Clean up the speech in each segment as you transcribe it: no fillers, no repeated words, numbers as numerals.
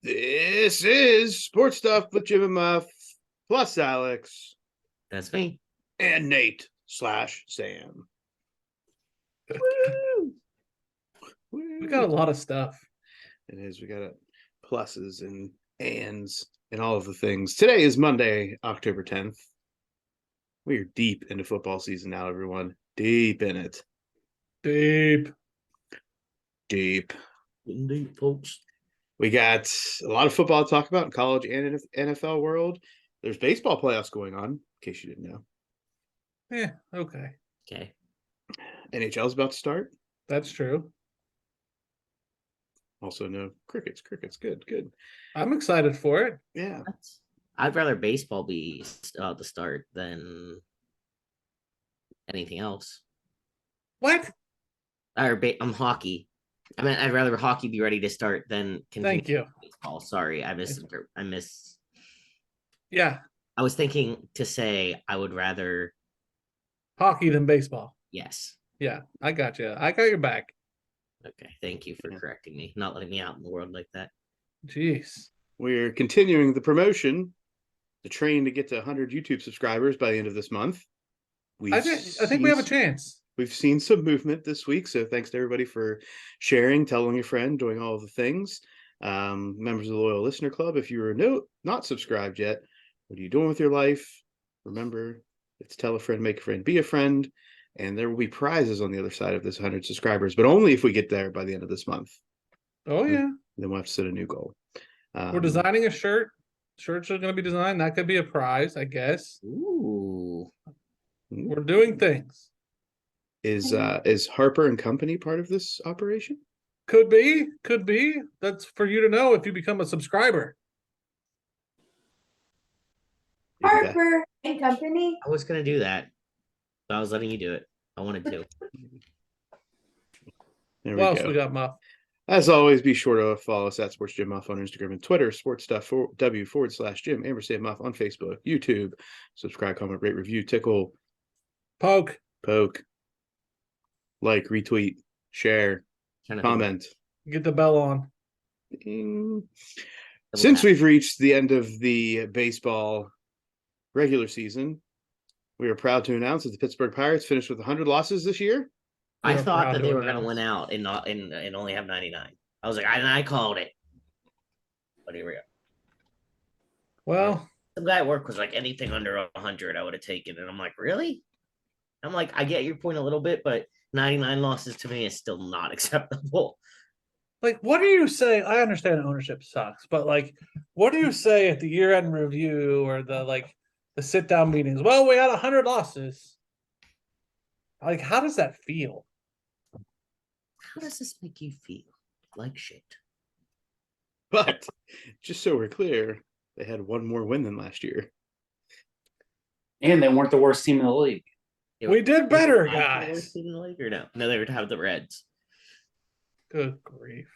This is Sports Stuff with Jim and Muff, plus Alex. That's me. And Nate / Sam. Woo! We got a lot of stuff. It is. We got pluses and ands and all of the things. Today is Monday, October 10th. We are deep into football season now, everyone. Deep in it. Deep, folks. We got a lot of football to talk about in college and NFL world. There's baseball playoffs going on, in case you didn't know. Yeah, okay. NHL's about to start. That's true. Also, no crickets. Good. I'm excited for it. Yeah. I'd rather baseball be the start than anything else. What? I'm hockey. I mean, I'd rather hockey be ready to start than Thank you. Baseball. Sorry, I miss. Yeah. I was thinking to say I would rather hockey than baseball. Yes. Yeah, I got you. I got your back. Okay, thank you for correcting me, not letting me out in the world like that. Jeez. We're continuing the promotion, the train to get to 100 YouTube subscribers by the end of this month. I think we have a chance. We've seen some movement this week, so thanks to everybody for sharing, telling a friend, doing all of the things. Members of the Loyal Listener Club, if you are not subscribed yet, what are you doing with your life? Remember, it's tell a friend, make a friend, be a friend. And there will be prizes on the other side of this 100 subscribers, but only if we get there by the end of this month. Oh, yeah. And then we'll have to set a new goal. We're designing a shirt. Shirts are going to be designed. That could be a prize, I guess. Ooh. We're doing things. Is Harper and Company part of this operation? Could be. That's for you to know if you become a subscriber. Harper and Company. I was going to do that. I was letting you do it. I wanted to. What else we got, Muff? As always, be sure to follow us at Sports Jim Muff on Instagram and Twitter, sportsstuff.w/Jim, Ampersand Muff on Facebook, YouTube. Subscribe, comment, rate, review, tickle, poke, like, retweet, share, comment. Get the bell on. Since we've reached the end of the baseball regular season, we are proud to announce that the Pittsburgh Pirates finished with 100 losses this year. I thought that they were going to win out and only have 99. I was like, I called it. But here we go. Well, some guy at work was like, anything under 100, I would have taken. And I'm like, really? I'm like, I get your point a little bit, but 99 losses to me is still not acceptable. Like, what do you say? I understand ownership sucks, but like, what do you say at the year-end review or the sit-down meetings? Well, we had 100 losses. Like, how does that feel? How does this make you feel? Like shit. But just so we're clear, they had one more win than last year. And they weren't the worst team in the league. We did better, guys. The worst team in the league or no? No, they would have the Reds. Good grief.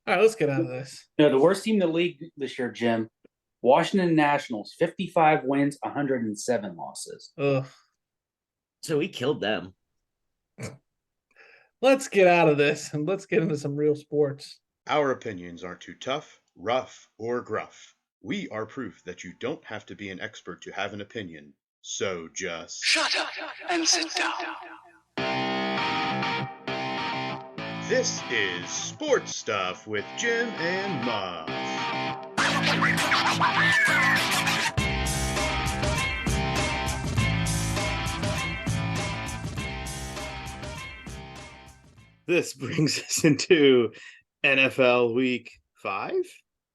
All right, let's get out of this. No, the worst team in the league this year, Jim. Washington Nationals, 55 wins, 107 losses. Ugh. So we killed them. Let's get out of this and let's get into some real sports. Our opinions aren't too tough, rough, or gruff. We are proof that you don't have to be an expert to have an opinion. So just shut up and sit down. This is Sports Stuff with Jim and Muff. This brings us into NFL Week 5.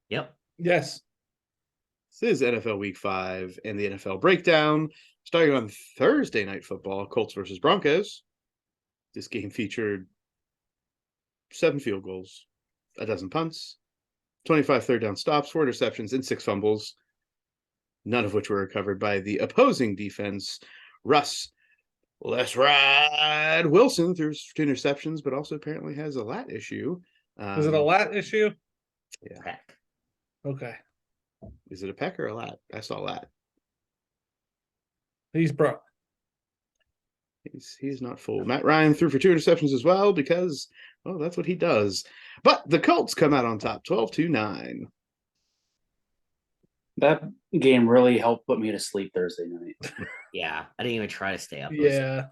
Yep. Yes. This is NFL Week 5 and the NFL breakdown. Starting on Thursday Night Football, Colts versus Broncos. This game featured 7 field goals, a dozen punts, 25 third down stops, 4 interceptions, and 6 fumbles, none of which were recovered by the opposing defense. Let's ride Wilson through 2 interceptions, but also apparently has a lat issue. Is it a lat issue? Yeah. Heck. Okay. Is it a peck or a lat? I saw lat. He's broke. He's not full. Matt Ryan threw for 2 interceptions as well because, well, that's what he does. But the Colts come out on top, 12-9. That game really helped put me to sleep Thursday night. Yeah, I didn't even try to stay up. It was Yeah.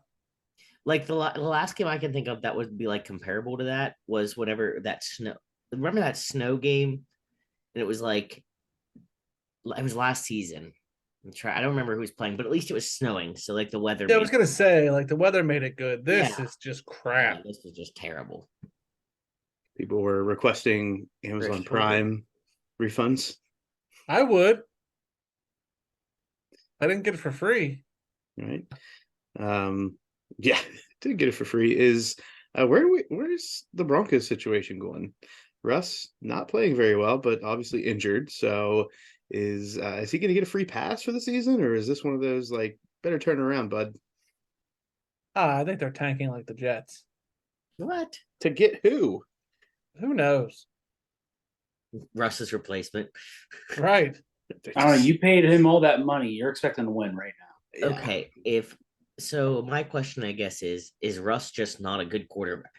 like the last game I can think of that would be like comparable to that was whenever that snow. Remember that snow game? And it was like it was last season. I don't remember who was playing, but at least it was snowing. So like the weather. Yeah, I made was gonna say, like the weather made it good. This Yeah. is just crap. Yeah, this was just terrible. People were requesting Amazon Prime refunds. I would. I didn't get it for free. Right. Yeah, didn't get it for free. Is where's the Broncos situation going? Russ not playing very well, but obviously injured. So is he going to get a free pass for the season, or is this one of those like better turn around, bud? I think they're tanking like the Jets. What? To get who? Who knows? Russ's replacement. Right. I don't know. You paid him all that money. You're expecting to win right now. Yeah. Okay, if so, my question, I guess, is Russ just not a good quarterback?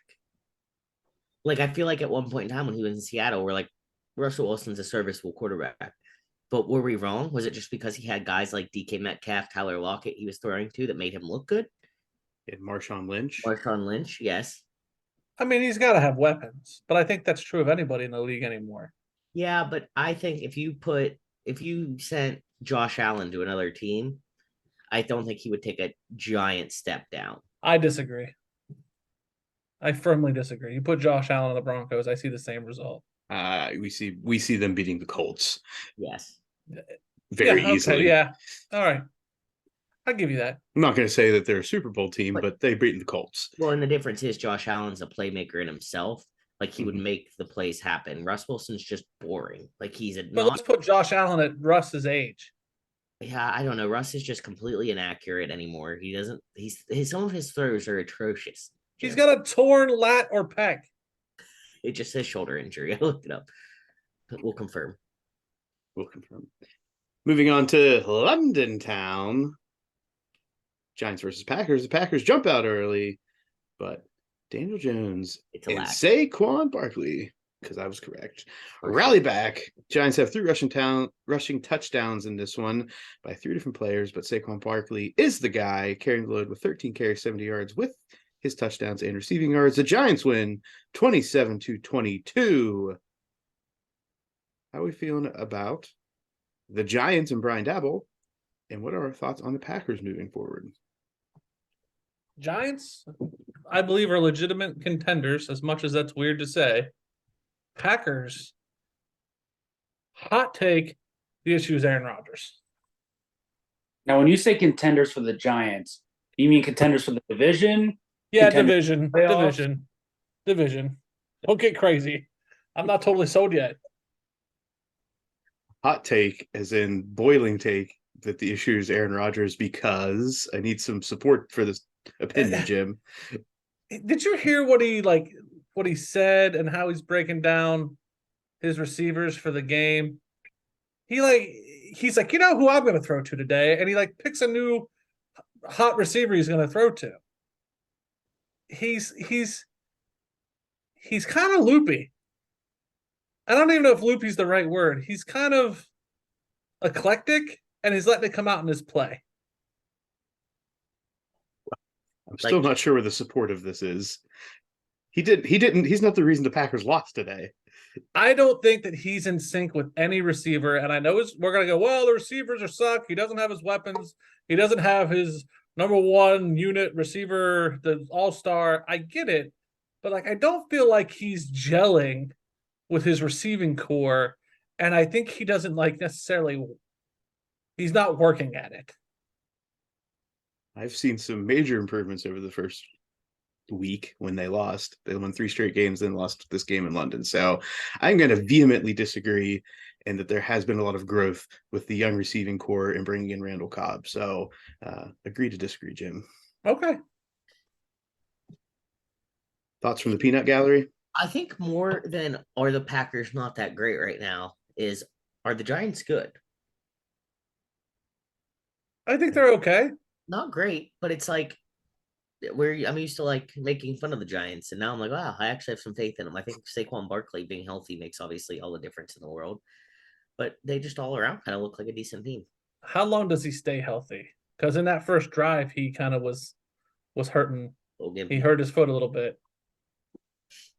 Like, I feel like at one point in time when he was in Seattle, we're like, Russell Wilson's a serviceable quarterback. But were we wrong? Was it just because he had guys like DK Metcalf, Tyler Lockett he was throwing to that made him look good? And Marshawn Lynch. Marshawn Lynch, yes. I mean, he's got to have weapons, but I think that's true of anybody in the league anymore. Yeah, but I think if you sent Josh Allen to another team, I don't think he would take a giant step down. I disagree. I firmly disagree. You put Josh Allen on the Broncos, I see the same result. We see them beating the Colts. Yes. Very easily. Yeah. All right. I'll give you that. I'm not going to say that they're a Super Bowl team, but they've beaten the Colts. Well, and the difference is Josh Allen's a playmaker in himself. Like he would make the plays happen. Russ Wilson's just boring. Like he's But let's put Josh Allen at Russ's age. Yeah, I don't know. Russ is just completely inaccurate anymore. He doesn't. Some of his throws are atrocious. He's got a torn lat or pec. It just says shoulder injury. I looked it up. We'll confirm. Moving on to London Town. Giants versus Packers. The Packers jump out early, but Daniel Jones and Saquon Barkley, because I was correct, rally back. Giants have 3 rushing touchdowns in this one by 3 different players, but Saquon Barkley is the guy carrying the load with 13 carries, 70 yards with his touchdowns and receiving yards. The Giants win 27-22. How are we feeling about the Giants and Brian Dabble? And what are our thoughts on the Packers moving forward? Giants, I believe, are legitimate contenders, as much as that's weird to say. Packers, hot take, the issue is Aaron Rodgers. Now, when you say contenders for the Giants, you mean contenders for the division? Yeah, division. Don't get crazy. I'm not totally sold yet. Hot take, as in boiling take, that the issue is Aaron Rodgers, because I need some support for this opinion, Jim. Did you hear what he said and how he's breaking down his receivers for the game? He's like, you know who I'm going to throw to today, and he picks a new hot receiver he's going to throw to. He's kind of loopy. I don't even know if loopy's the right word. He's kind of eclectic, and he's letting it come out in his play. I'm still not sure where the support of this is. He's not the reason the Packers lost today. I don't think that he's in sync with any receiver. And I know we're going to go, well, the receivers are suck. He doesn't have his weapons. He doesn't have his number 1 unit receiver, the all-star. I get it. But I don't feel like he's gelling with his receiving core. And I think he doesn't necessarily, he's not working at it. I've seen some major improvements over the first week when they lost. They won 3 straight games, then lost this game in London. So I'm going to vehemently disagree, and that there has been a lot of growth with the young receiving core and bringing in Randall Cobb. So agree to disagree, Jim. Okay. Thoughts from the peanut gallery? I think more than are the Packers not that great right now is, are the Giants good? I think they're okay. Not great, but it's like I'm used to like making fun of the Giants, and now I'm like, wow, I actually have some faith in them. I think Saquon Barkley being healthy makes obviously all the difference in the world, but they just all around kind of look like a decent team. How long does he stay healthy? Because in that first drive, he kind of was hurting. He hurt his foot a little bit.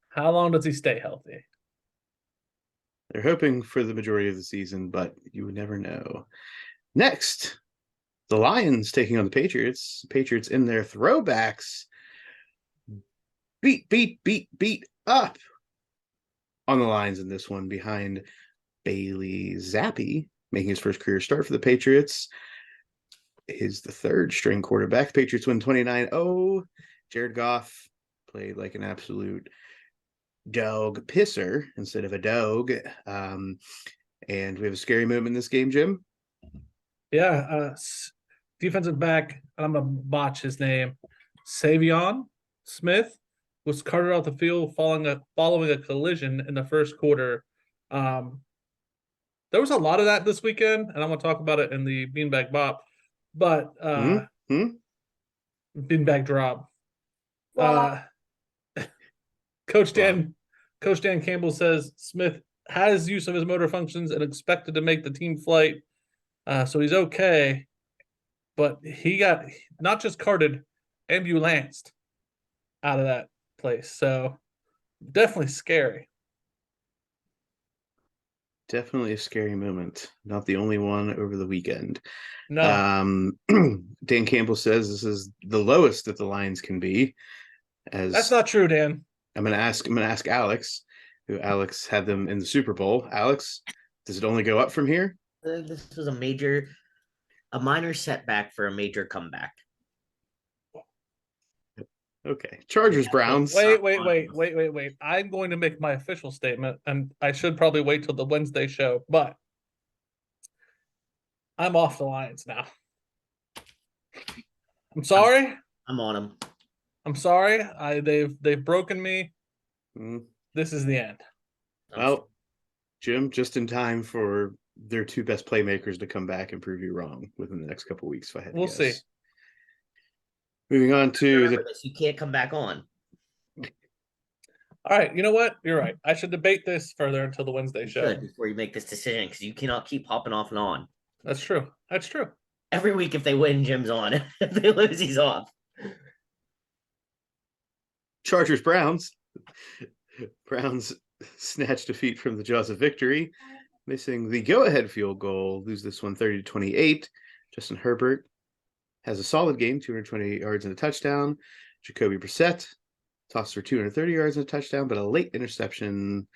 How long does he stay healthy? They're hoping for the majority of the season, but you would never know. Next, the Lions taking on the Patriots. Patriots in their throwbacks. Beat up on the Lions in this one behind Bailey Zappi, making his first career start for the Patriots. Is the third string quarterback. Patriots win 29-0. Jared Goff played like an absolute dog pisser instead of a dog. And we have a scary moment in this game, Jim. Yeah, defensive back, I'm going to botch his name, Savion Smith, was carted off the field following a collision in the first quarter. There was a lot of that this weekend, and I'm going to talk about it in the Beanbag Bop, but Beanbag Drop. Coach Dan Campbell says Smith has use of his motor functions and expected to make the team flight. So he's okay, but he got not just carted, ambulanced out of that place. So definitely scary. Definitely a scary moment. Not the only one over the weekend. No, Dan Campbell says this is the lowest that the Lions can be. As that's not true, Dan. I'm gonna ask Alex, who Alex had them in the Super Bowl. Alex, does it only go up from here? This was a minor setback for a major comeback. Okay. Chargers, Browns. Wait. I'm going to make my official statement, and I should probably wait till the Wednesday show, but I'm off the Lions now. I'm sorry. I'm on them. I'm sorry. They've broken me. Mm. This is the end. Well, Jim, just in time for their two best playmakers to come back and prove you wrong within the next couple of weeks. If I had to We'll guess. see. Moving on to the You can't come back on. All right, you know what? You're right. I should debate this further until the Wednesday You show. should before you make this decision, because you cannot keep hopping off and on. That's true. That's true. Every week, if they win, Jim's on. If they lose, he's off. Chargers, Browns. Browns snatched defeat from the jaws of victory, missing the go-ahead field goal, lose this one 30-28. Justin Herbert has a solid game, 220 yards and a touchdown. Jacoby Brissett tossed for 230 yards and a touchdown, but a late interception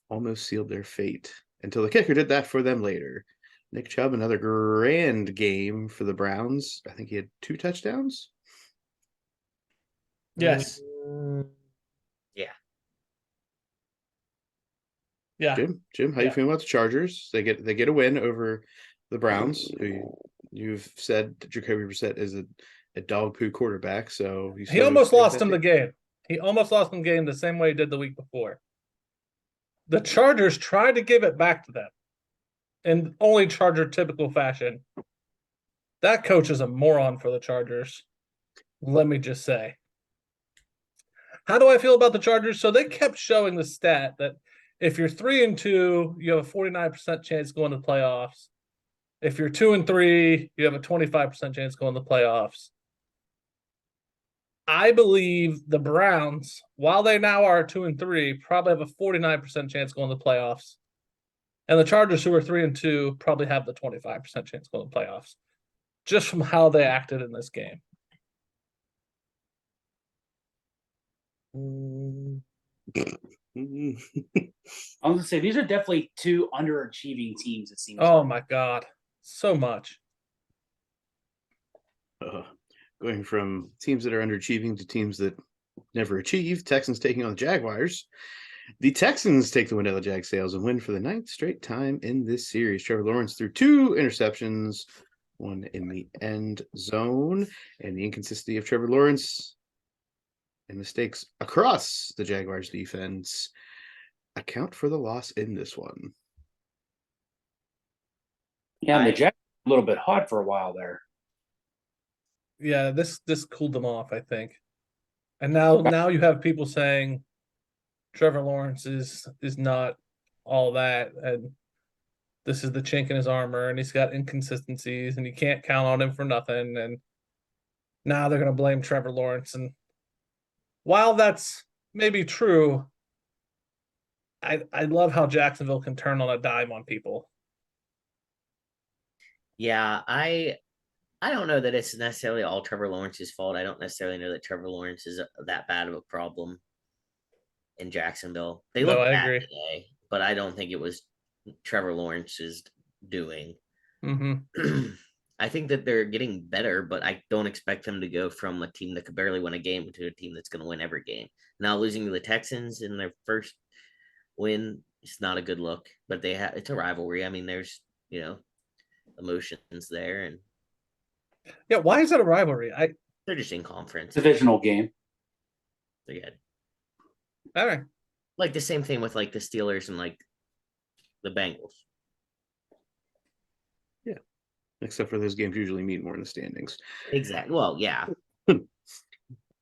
almost sealed their fate until the kicker did that for them later. Nick Chubb, another grand game for the Browns. I think he had 2 touchdowns. Yes. Yeah. Yeah. Jim, how you feeling about the Chargers? They get a win over the Browns, who you've said Jacoby Brissett is a dog poo quarterback. So he almost lost him the game. He almost lost him the game the same way he did the week before. The Chargers tried to give it back to them in only Charger typical fashion. That coach is a moron for the Chargers. Let me just say. How do I feel about the Chargers? So they kept showing the stat that if you're 3-2, you have a 49% chance going to the playoffs. If you're 2-3, you have a 25% chance going to the playoffs. I believe the Browns, while they now are 2-3, probably have a 49% chance going to the playoffs. And the Chargers, who are 3-2, probably have the 25% chance going to the playoffs. Just from how they acted in this game. I was gonna say these are definitely two underachieving teams. It seems. Oh my God, so much. Going from teams that are underachieving to teams that never achieve. Texans taking on the Jaguars. The Texans take the win out of the Jag Sales and win for the 9th straight time in this series. Trevor Lawrence threw 2 interceptions, one in the end zone, and the inconsistency of Trevor Lawrence and mistakes across the Jaguars defense account for the loss in this one. Yeah, and the Jags were a little bit hot for a while there. Yeah, this cooled them off, I think. And now you have people saying Trevor Lawrence is not all that, and this is the chink in his armor, and he's got inconsistencies, and you can't count on him for nothing. And now they're going to blame Trevor Lawrence. And while that's maybe true, I love how Jacksonville can turn on a dime on people. Yeah, I don't know that it's necessarily all Trevor Lawrence's fault. I don't necessarily know that Trevor Lawrence is that bad of a problem in Jacksonville. They No, look I bad agree. today, but I don't think it was Trevor Lawrence's doing. Mm-hmm. I think that they're getting better, but I don't expect them to go from a team that could barely win a game to a team that's going to win every game. Now losing to the Texans in their first win, it's not a good look, but it's a rivalry. I mean, there's emotions there, and Yeah, why is it a rivalry? they're just in conference. Divisional game. They had All right. like the same thing with like the Steelers and like the Bengals. Except for those games usually mean more in the standings. Exactly. Well, yeah.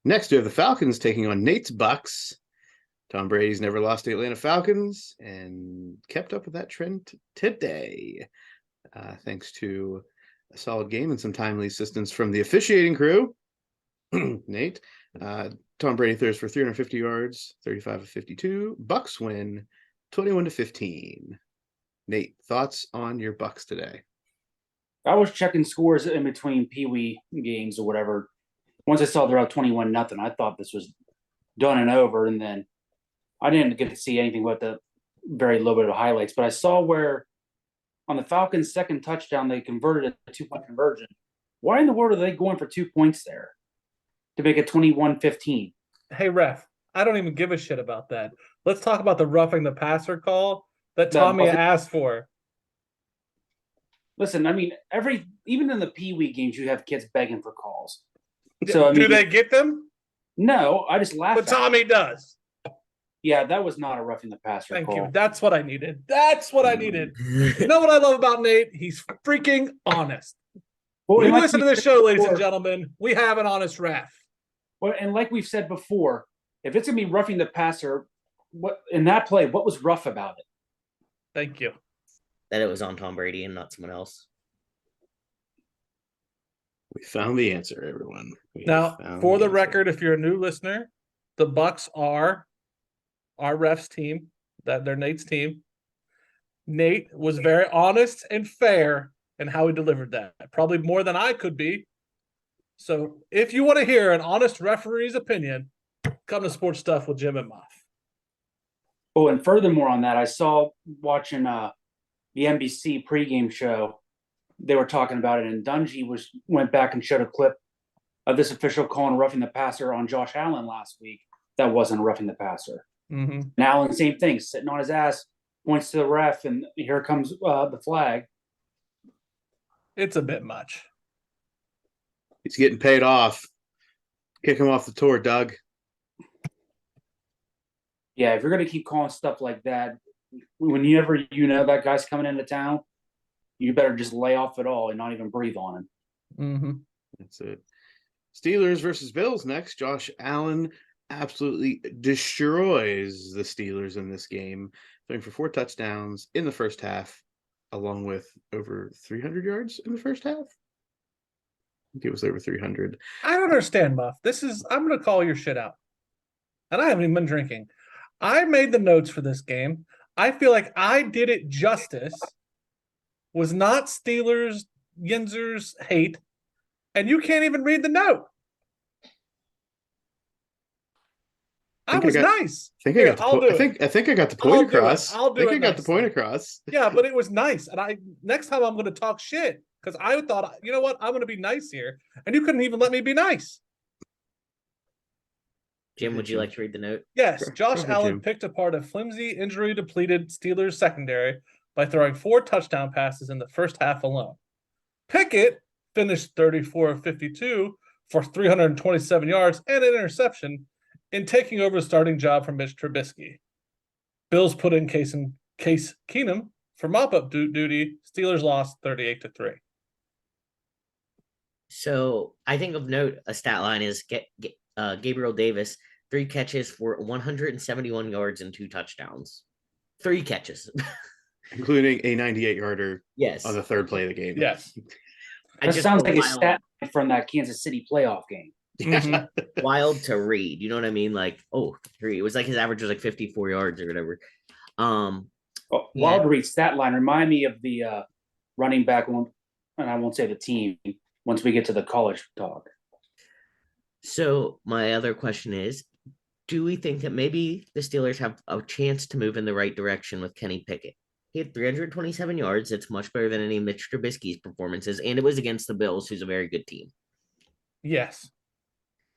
Next, we have the Falcons taking on Nate's Bucks. Tom Brady's never lost to the Atlanta Falcons and kept up with that trend today, thanks to a solid game and some timely assistance from the officiating crew. Nate, Tom Brady throws for 350 yards, 35 of 52. Bucks win 21-15. Nate, thoughts on your Bucks today? I was checking scores in between Pee Wee games or whatever. Once I saw they're up 21-0, I thought this was done and over. And then I didn't get to see anything but the very little bit of highlights. But I saw where on the Falcons' second touchdown, they converted a 2-point conversion. Why in the world are they going for 2 points there to make it 21-15? Hey, ref, I don't even give a shit about that. Let's talk about the roughing the passer call that Tommy asked for. Listen, I mean, even in the Pee Wee games, you have kids begging for calls. So I mean, do they get them? No, I just laugh. But Tommy does. Yeah, that was not a roughing the passer Thank call. you. That's what I needed. That's what I needed. You know what I love about Nate? He's freaking honest. Well, You listen to this show, ladies and gentlemen. We have an honest ref. Well, and like we've said before, if it's gonna be roughing the passer, what in that play? What was rough about it? Thank you. That it was on Tom Brady and not someone else. We found the answer, everyone. Now, for the record, if you're a new listener, the Bucks are our refs team. That they're Nate's team. Nate was very honest and fair in how he delivered that. Probably more than I could be. So if you want to hear an honest referee's opinion, come to Sports Stuff with Jim and Muff. Oh, and furthermore on that, I saw watching the NBC pregame show, they were talking about it, and Dungy went back and showed a clip of this official calling roughing the passer on Josh Allen last week. That wasn't roughing the passer. Mm-hmm. And Allen, same thing, sitting on his ass, points to the ref, and here comes the flag. It's a bit much. He's getting paid off. Kick him off the tour, Doug. Yeah, if you're going to keep calling stuff like that, whenever you know that guy's coming into town, you better just lay off it all and not even breathe on him. Mm-hmm. That's it. Steelers versus Bills next. Josh Allen absolutely destroys the Steelers in this game, throwing for 4 touchdowns in the first half, along with over 300 yards in the first half. I think it was over 300. I don't understand, Muff. I'm going to call your shit out. And I haven't even been drinking. I made the notes for this game. I feel like I did it justice. Was not Steelers, Yinzer's hate. And you can't even read the note. I was nice. I think I got the point across. I'll do it. I got the point across. Yeah, but it was nice. And next time I'm going to talk shit. Because I thought, you know what? I'm going to be nice here. And you couldn't even let me be nice. Jim, would you like to read the note? Yes. Josh ahead, Allen Jim. picked apart a flimsy, injury-depleted Steelers secondary by throwing 4 touchdown passes in the first half alone. Pickett finished 34 of 52 for 327 yards and an interception in taking over the starting job from Mitch Trubisky. Bills put in Case Keenum for mop-up duty. Steelers lost 38-3. So I think of note, a stat line is Gabriel Davis, 3 catches for 171 yards and 2 touchdowns. 3 catches. including a 98-yarder Yes. on the third play of the game. Yes. That sounds like a stat from that Kansas City playoff game. Mhm. Wild to read. You know what I mean? Like, oh, 3. It was like his average was like 54 yards or whatever. Wild to read stat line. Remind me of the running back one, and I won't say the team once we get to the college talk. So my other question is, do we think that maybe the Steelers have a chance to move in the right direction with Kenny Pickett? He had 327 yards. It's much better than any of Mitch Trubisky's performances, and it was against the Bills, who's a very good team. Yes.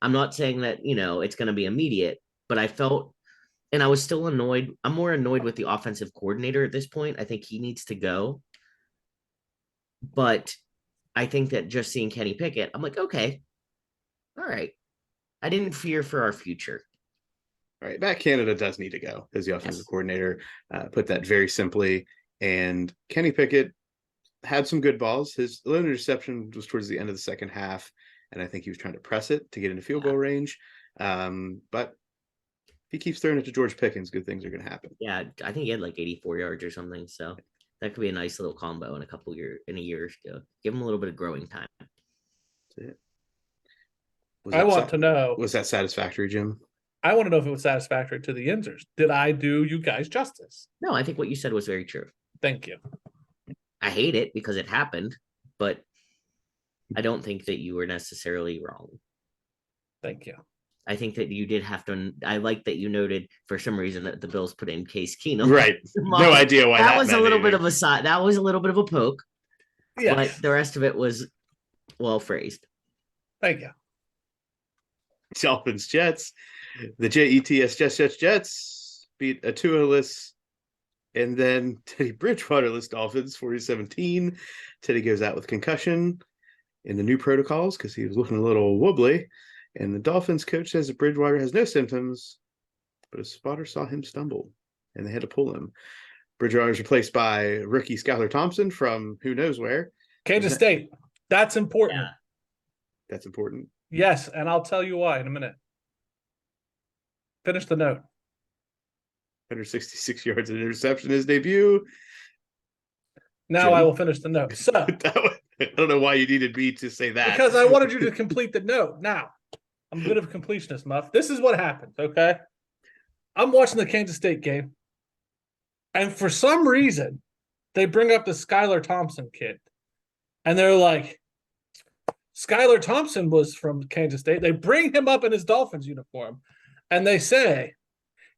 I'm not saying that, it's going to be immediate, but I felt, and I was still annoyed. I'm more annoyed with the offensive coordinator at this point. I think he needs to go. But I think that just seeing Kenny Pickett, I'm like, okay, all right. I didn't fear for our future. All right, Matt Canada does need to go as the offensive coordinator. Put that very simply. And Kenny Pickett had some good balls. His lone interception was towards the end of the second half, and I think he was trying to press it to get into field goal range. But if he keeps throwing it to George Pickens, good things are going to happen. Yeah, I think he had like 84 yards or something. So that could be a nice little combo in a year or two. Give him a little bit of growing time. That's it. I want to know. Was that satisfactory, Jim? I want to know if it was satisfactory to the Yinzers. Did I do you guys justice? No, I think what you said was very true. Thank you. I hate it because it happened, but I don't think that you were necessarily wrong. Thank you. I think that you did have to. I like that you noted for some reason that the Bills put in Case Keenum. Right. No idea why that was a little either. bit of a side. That was a little bit of a poke. Yeah. But the rest of it was well phrased. Thank you. Dolphins Jets. The Jets beat a Tua-less and then Teddy Bridgewater-less Dolphins 40-17. Teddy goes out with concussion in the new protocols because he was looking a little wobbly. And the Dolphins coach says that Bridgewater has no symptoms, but a spotter saw him stumble and they had to pull him. Bridgewater is replaced by rookie Skylar Thompson from who knows where. Kansas State. That's important. Yeah. That's important. Yes, and I'll tell you why in a minute. Finish the note. 166 yards and interception his debut. Now Jim? I will finish the note. So I don't know why you needed me to say that. because I wanted you to complete the note. Now, I'm a bit of a completionist, Muff. This is what happened, okay? I'm watching the Kansas State game, and for some reason, they bring up the Skylar Thompson kid. And they're like, Skylar Thompson was from Kansas State. They bring him up in his Dolphins uniform, and they say,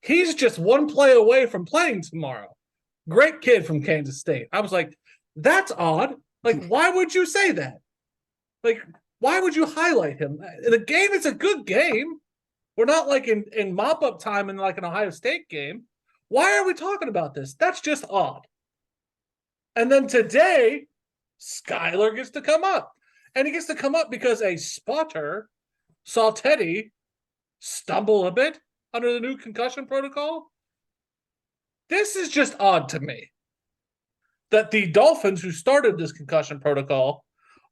he's just one play away from playing tomorrow. Great kid from Kansas State. I was like, that's odd. Like, why would you say that? Like, why would you highlight him? The game is a good game. We're not like in mop-up time in like an Ohio State game. Why are we talking about this? That's just odd. And then today, Skylar gets to come up. And he gets to come up because a spotter saw Teddy stumble a bit under the new concussion protocol. This is just odd to me. That the Dolphins who started this concussion protocol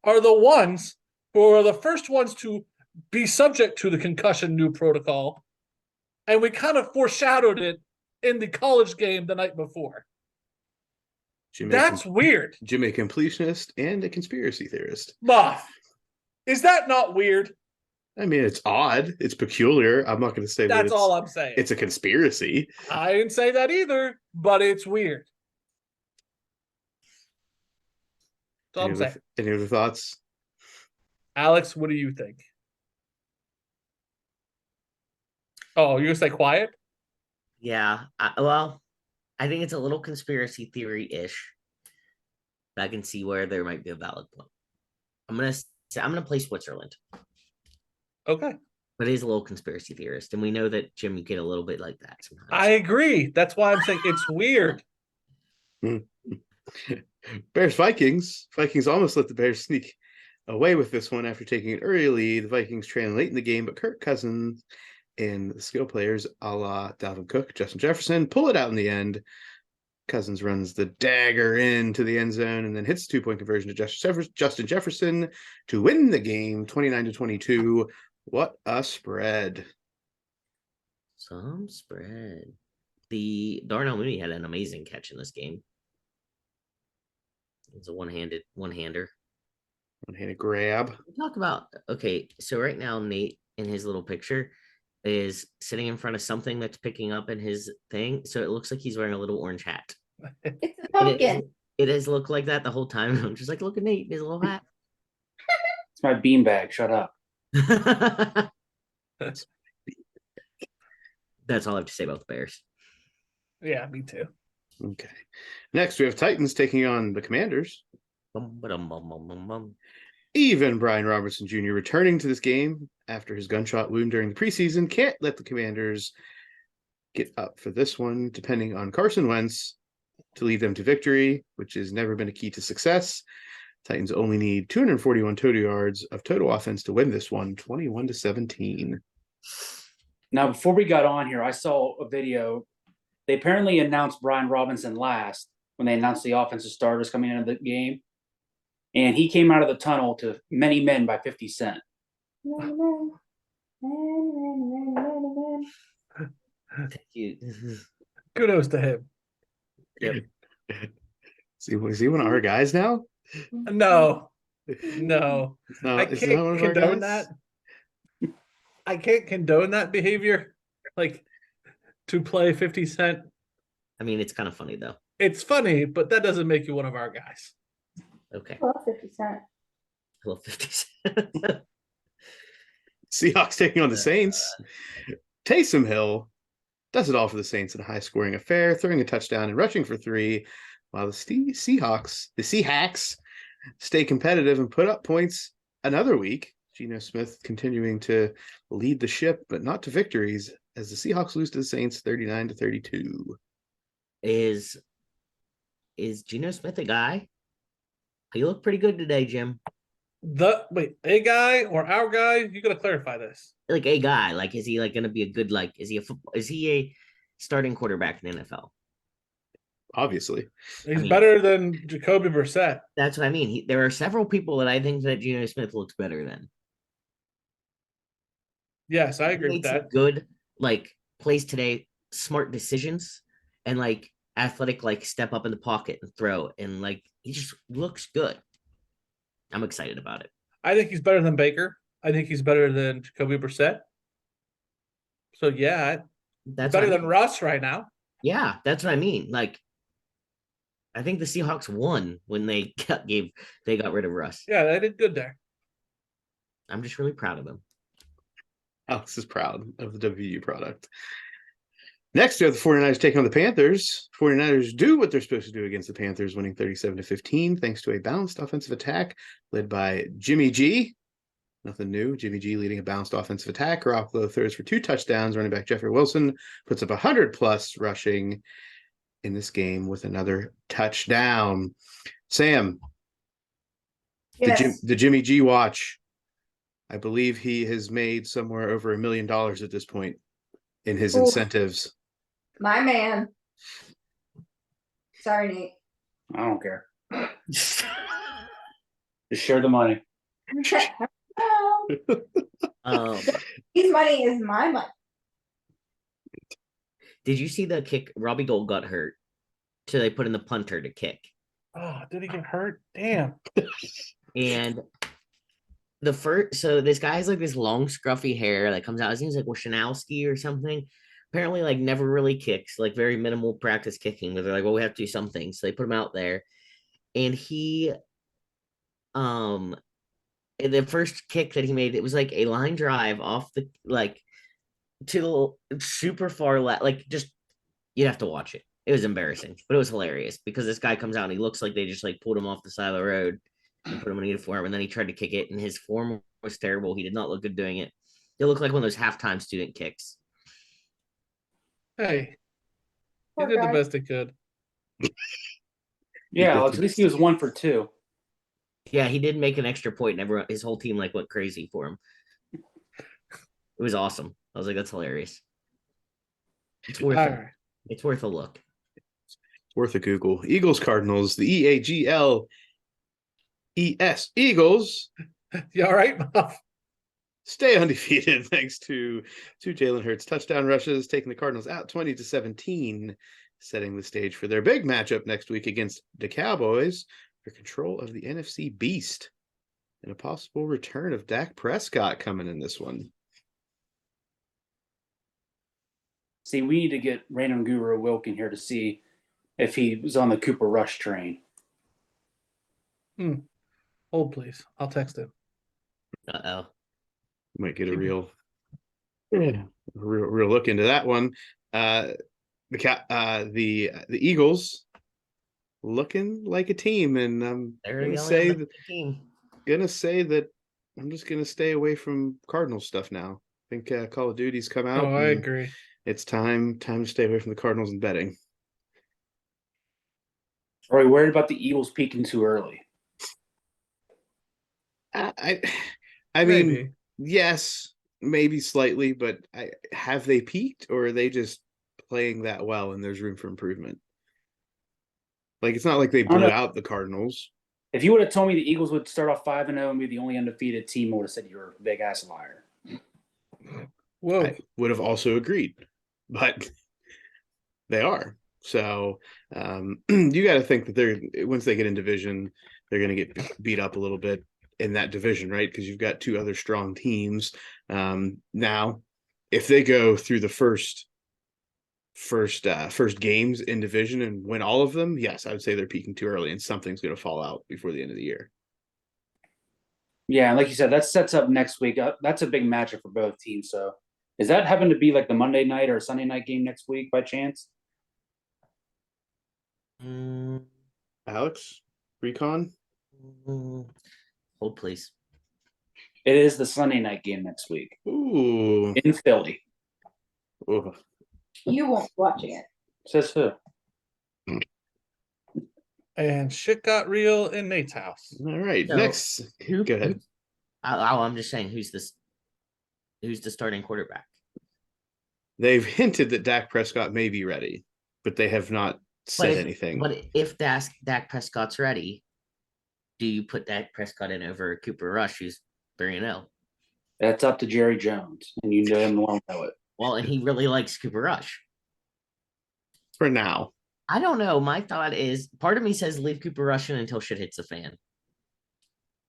are the ones who are the first ones to be subject to the concussion new protocol. And we kind of foreshadowed it in the college game the night before. That's weird. Jim, a completionist and a conspiracy theorist. Muff, is that not weird? I mean, it's odd. It's peculiar. I'm not going to say that's all I'm saying. It's a conspiracy. I didn't say that either, but it's weird. That's all I'm saying. Any other thoughts? Alex, what do you think? Oh, you're going to say quiet? Yeah. I think it's a little conspiracy theory-ish. I can see where there might be a valid point. I'm gonna play Switzerland. Okay. But he's a little conspiracy theorist, and we know that Jim, you get a little bit like that sometimes. I agree. That's why I'm saying it's weird. Bears Vikings. Vikings almost let the Bears sneak away with this one after taking an early lead. The Vikings trailing late in the game, but Kirk Cousins and the skill players a la Dalvin Cook, Justin Jefferson pull it out in the end. Cousins runs the dagger into the end zone and then hits the 2-point conversion to Justin Jefferson to win the game 29-22. What a spread. Some spread. The Darnell Mooney had an amazing catch in this game. It's a one-hander. One-handed grab. Talk about, okay, so right now Nate in his little picture is sitting in front of something that's picking up in his thing. So it looks like he's wearing a little orange hat. It's a pumpkin. It has looked like that the whole time. I'm just like, look at Nate, his little hat. It's my beanbag. Shut up. That's all I have to say about the Bears. Yeah, me too. Okay. Next, we have Titans taking on the Commanders. Bum, ba-dum, bum, bum, bum, bum. Even Brian Robertson Jr. returning to this game after his gunshot wound during the preseason can't let the Commanders get up for this one, depending on Carson Wentz to lead them to victory, which has never been a key to success. Titans only need 241 total yards of total offense to win this one, 21-17. Now, before we got on here, I saw a video. They apparently announced Brian Robinson last when they announced the offensive starters coming into the game. And he came out of the tunnel to Many Men by 50 Cent. Thank you. Kudos to him. Yep. Is he one of our guys now? No, No, I is can't that one of our condone guys? that. I can't condone that behavior. Like to play 50 Cent. I mean, it's kind of funny though. It's funny, but that doesn't make you one of our guys. Okay. Well, 50 Cent. I love 50 Cent. Seahawks taking on the Saints. Taysom Hill does it all for the Saints in a high-scoring affair, throwing a touchdown and rushing for 3, while the Seahawks stay competitive and put up points another week. Geno Smith continuing to lead the ship, but not to victories, as the Seahawks lose to the Saints 39-32. Is Geno Smith a guy? He looked pretty good today, Jim. A guy or our guy? You gotta clarify this. Like a guy. Like, is he like going to be a good, like, is he a starting quarterback in the NFL? Obviously. He's mean- better than Jacoby Brissett. That's what I mean. There are several people that I think that Geno Smith looks better than. Yes, I He agree with made some that. good, like, plays today, smart decisions, and like athletic, like step up in the pocket and throw, and like he just looks good. I'm excited about it. I think he's better than Baker. I think he's better than Jacoby Brissett. So yeah, That's better what I than mean. Russ right now. Yeah, that's what I mean. Like, I think the Seahawks won when they got rid of Russ. Yeah, they did good there. I'm just really proud of them. Alex is proud of the WU product. Next, we have the 49ers taking on the Panthers. 49ers do what they're supposed to do against the Panthers, winning 37-15, thanks to a balanced offensive attack led by Jimmy G. Nothing new. Jimmy G leading a balanced offensive attack. Garoppolo throws for 2 touchdowns. Running back Jeffrey Wilson puts up 100+ rushing in this game with another touchdown. Sam, Yes. the Jimmy G watch. I believe he has made somewhere over $1 million at this point in his Ooh. incentives. My man. Sorry, Nate. I don't care. Just share the money. Um, His money is my money. did you see the kick? Robbie Gold got hurt, so they put in the punter to kick. Oh, did he get hurt? Damn. And so this guy has like this long scruffy hair that comes out. His name's like Wishanowski or something. Apparently, like never really kicks, like very minimal practice kicking. But they're like, well, we have to do something, so they put him out there, and he, in the first kick that he made, it was like a line drive off the like to the super far left. Like just you'd have to watch it. It was embarrassing, but it was hilarious because this guy comes out and he looks like they just like pulled him off the side of the road and put him in a uniform, and then he tried to kick it, and his form was terrible. He did not look good doing it. It looked like one of those halftime student kicks. Hey, he Poor did the guy. best he could. Yeah, did at least he was 1 for 2. Yeah, he did make an extra point, and everyone, his whole team, like went crazy for him. It was awesome. I was like, that's hilarious. It's worth All it. right. It's worth a look. Worth a Google. Eagles Cardinals, the EAGLES Eagles You all right, Muff? stay undefeated thanks to two Jalen Hurts touchdown rushes, taking the Cardinals out 20-17, setting the stage for their big matchup next week against the Cowboys for control of the NFC Beast, and a possible return of Dak Prescott coming in this one. See, we need to get Random Guru Wilk in here to see if he was on the Cooper Rush train. Hold, please. I'll text him. Uh-oh. Might get a real look into that one. The Eagles looking like a team, and I'm They're gonna the only say undefeated team. that I'm just gonna stay away from Cardinals stuff now. I think Call of Duty's come out. Oh, I and agree. It's time to stay away from the Cardinals and betting. Are we worried about the Eagles peaking too early? I Maybe. mean, yes, maybe slightly, but have they peaked, or are they just playing that well and there's room for improvement? Like, it's not like they don't blew know. out the Cardinals. If you would have told me the Eagles would start off 5-0 and be the only undefeated team, I would have said you're a big ass liar. Whoa. I would have also agreed, but they are. So you got to think that once they get in division, they're going to get beat up a little bit in that division, right? Because you've got two other strong teams. Now, if they go through the first games in division and win all of them, yes, I would say they're peaking too early, and something's going to fall out before the end of the year. Yeah, and like you said, that sets up next week. That's a big matchup for both teams. So, is that happen to be like the Monday night or Sunday night game next week by chance? Alex, Recon? Hold, please. It is the Sunday night game next week Ooh. in Philly. Ooh. You won't be watching it. Says who? And shit got real in Nate's house. All right, So, next. Go ahead. I'm just saying, who's the starting quarterback? They've hinted that Dak Prescott may be ready, but they have not said anything. But if Dak Prescott's ready, do you put Dak Prescott in over Cooper Rush, who's 3-0? That's up to Jerry Jones, and you damn well know it. Well, and he really likes Cooper Rush. For now. I don't know. My thought is, part of me says leave Cooper Rush in until shit hits the fan.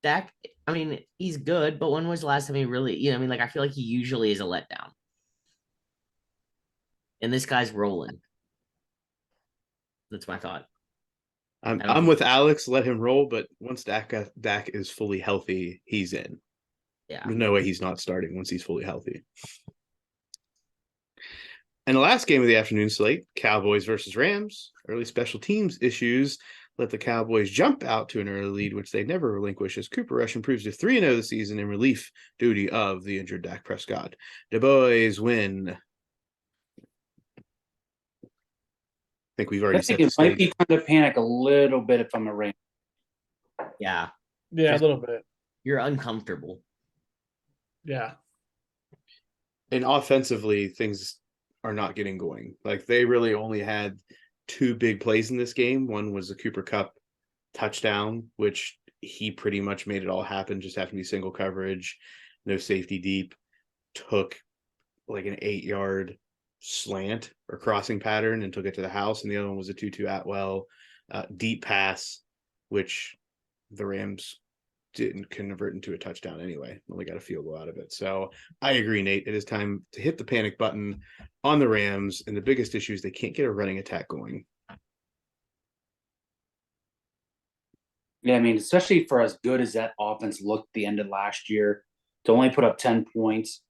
Dak, I mean, he's good, but when was the last time he really, I feel like he usually is a letdown. And this guy's rolling. That's my thought. I'm with Alex. Let him roll, but once Dak is fully healthy, he's in. Yeah. There's no way he's not starting once he's fully healthy. And the last game of the afternoon slate, Cowboys versus Rams. Early special teams issues let the Cowboys jump out to an early lead, which they never relinquish, as Cooper Rush improves to 3-0 this season in relief duty of the injured Dak Prescott. The boys win. I think we've already said it might be time to panic a little bit if I'm a Ram. Yeah. Yeah, a little bit. You're uncomfortable. Yeah. And offensively, things are not getting going. Like, they really only had two big plays in this game. One was the Cooper Kupp touchdown, which he pretty much made it all happen, just having to be single coverage, no safety deep, took like an 8-yard slant or crossing pattern and took it to the house. And the other one was a 2-2 Atwell deep pass, which the Rams didn't convert into a touchdown anyway. Only got a field goal out of it. So I agree, Nate. It is time to hit the panic button on the Rams. And the biggest issue is they can't get a running attack going. Yeah, I mean, especially for as good as that offense looked the end of last year, to only put up 10 points.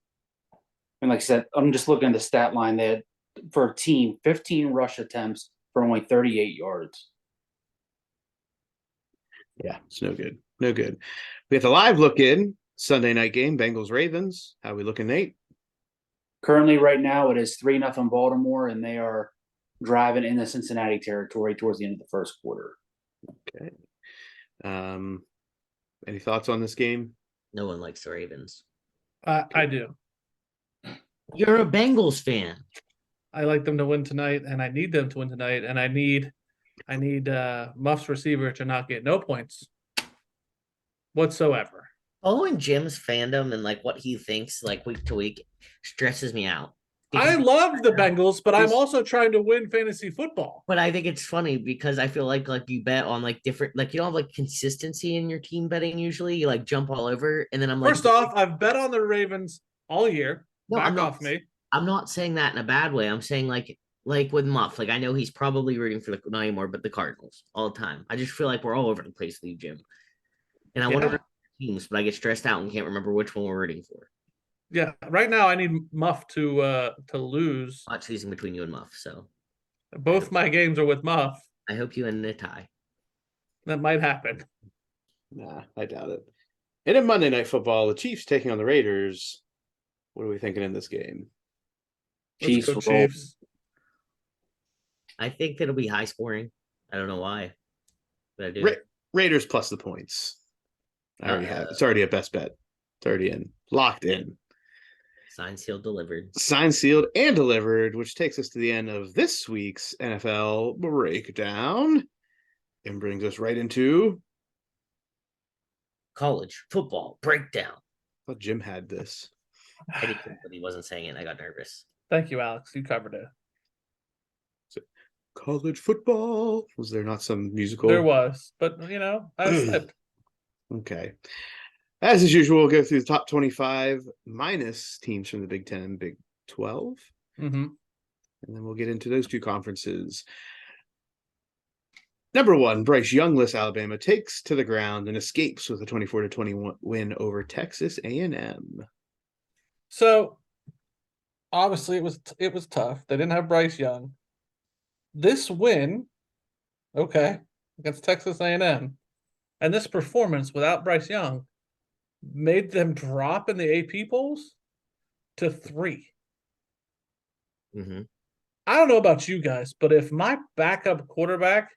And like I said, I'm just looking at the stat line. They had, for a team, 15 rush attempts for only 38 yards. Yeah, it's no good. No good. We have the live look in Sunday night game, Bengals Ravens. How we looking, Nate? Currently, right now, it is 3-0 Baltimore, and they are driving in the Cincinnati territory towards the end of the first quarter. Okay. Any thoughts on this game? No one likes the Ravens. I do. You're a Bengals fan. I like them to win tonight, and I need them to win tonight, and I need Muff's receiver to not get no points whatsoever. Following Jim's fandom and like what he thinks like week to week stresses me out. I Because- love the Bengals, but I'm He's- also trying to win fantasy football. But I think it's funny because I feel like you bet on like different like you don't have like consistency in your team betting usually. You like jump all over and then I'm like First off, I've bet on the Ravens all year. No, Back I'm not- off me. I'm not saying that in a bad way. I'm saying like with Muff, like I know he's probably rooting for the not anymore, but the Cardinals all the time. I just feel like we're all over the place with you, Jim. And I want to Yeah. root for teams, but I get stressed out and can't remember which one we're rooting for. Yeah, right now I need Muff to lose. I'm not choosing between you and Muff, so Both my games are with Muff. I hope you end in a tie. That might happen. Nah, I doubt it. And in Monday Night Football, the Chiefs taking on the Raiders. What are we thinking in this game? Let's Chiefs go roll. Chiefs. I think it'll be high scoring. I don't know why, but I do. Raiders plus the points. I already have. It's already a best bet. It's already in. Locked in. Signed, sealed, delivered. Signed, sealed, and delivered, which takes us to the end of this week's NFL breakdown and brings us right into. College football breakdown. I thought Jim had this. I didn't, but he wasn't saying it. I got nervous. Thank you, Alex. You covered it. College football. Was there not some musical? There was, but I slipped. Okay. As is usual, we'll go through the top 25 minus teams from the Big 10 and Big 12. Mm-hmm. And then we'll get into those two conferences. Number one, Bryce Youngless, Alabama, takes to the ground and escapes with a 24-21 win over Texas A&M. So obviously it was tough. They didn't have Bryce Young. This win, okay, against Texas A&M, and this performance without Bryce Young made them drop in the AP polls to 3. Mm-hmm. I don't know about you guys, but if my backup quarterback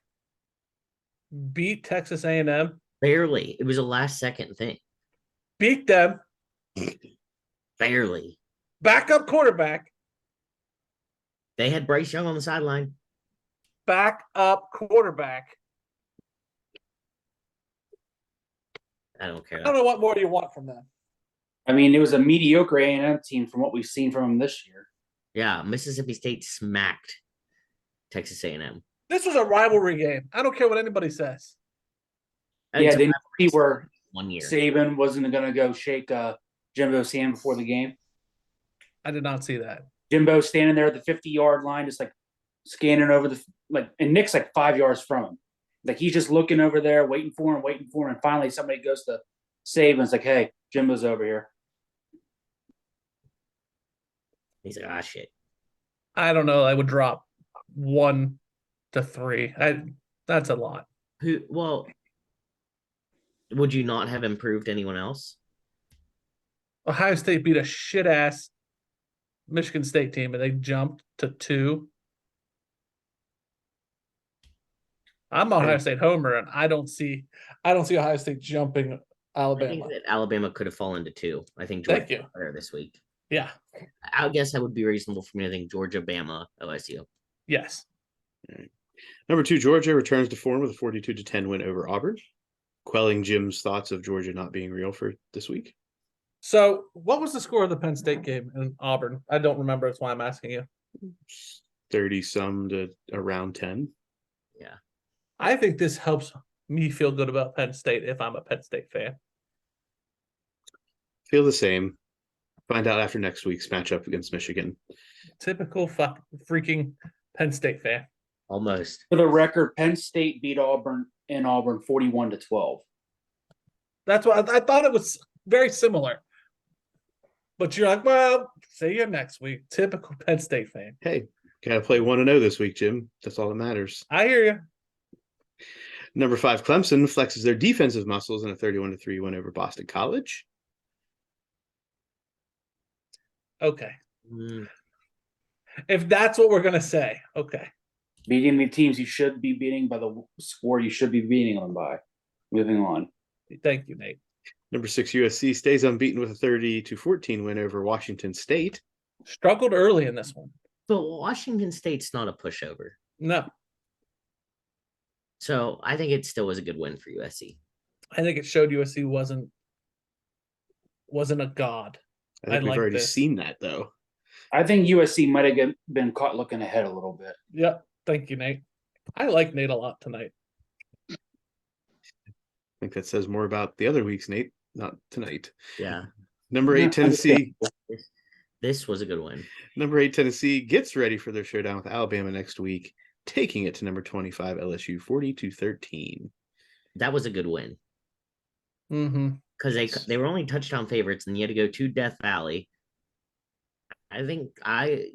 beat Texas A&M, Barely. It was a last second thing. beat them, Barely. backup quarterback, They had Bryce Young on the sideline. backup quarterback. I don't care. I don't know what more you want from them. I mean, it was a mediocre A&M team from what we've seen from them this year. Yeah, Mississippi State smacked Texas A&M. This was a rivalry game. I don't care what anybody says. And Yeah, it's a didn't you see where 1 year. Saban wasn't going to go shake Jimbo's hand before the game? I did not see that. Jimbo standing there at the 50-yard line, just like scanning over and Nick's like 5 yards from him. Like he's just looking over there, waiting for him. And finally somebody goes to Saban's like, hey, Jimbo's over here. He's like, ah, shit. I don't know. I would drop 1 to 3. That's a lot. Well, would you not have improved anyone else? Ohio State beat a shit ass Michigan State team and they jumped to 2. I'm Ohio State homer and I don't see Ohio State jumping I Alabama. think that Alabama could have fallen to 2. I think Thank Georgia you. better this week. Yeah. I guess that would be reasonable for me to think Georgia, Bama, OSU. Yes. Number 2, Georgia returns to form with a 42-10 win over Auburn, quelling Jim's thoughts of Georgia not being real for this week. So what was the score of the Penn State game in Auburn? I don't remember. That's why I'm asking you. 30-some to around 10. Yeah. I think this helps me feel good about Penn State if I'm a Penn State fan. Feel the same. Find out after next week's matchup against Michigan. Typical freaking Penn State fan. Almost. For the record, Penn State beat Auburn in Auburn 41-12. That's why I thought it was very similar. But you're like, well, see you next week. Typical Penn State fan. Hey, gotta play 1-0 this week, Jim. That's all that matters. I hear you. Number 5, Clemson flexes their defensive muscles in a 31-3 win over Boston College. Okay. Mm, If that's what we're gonna say, okay. Beating the teams you should be beating by the score you should be beating them by. Moving on. Thank you, Nate. Number 6, USC stays unbeaten with a 30-14 win over Washington State. Struggled early in this one. But Washington State's not a pushover. No, So I think it still was a good win for USC. I think it showed USC wasn't wasn't a god. I think I we've like already this. seen that though. I think USC might have been caught looking ahead a little bit. Yep. Thank you, Nate. I like Nate a lot tonight. I think that says more about the other weeks, Nate, not tonight. Yeah. Number Yeah, 8, Tennessee. This was a good win. Number 8, Tennessee gets ready for their showdown with Alabama next week, taking it to number 25, LSU, 40-13. That was a good win. Mm-hmm. Because they were only touchdown favorites and you had to go to Death Valley. I think I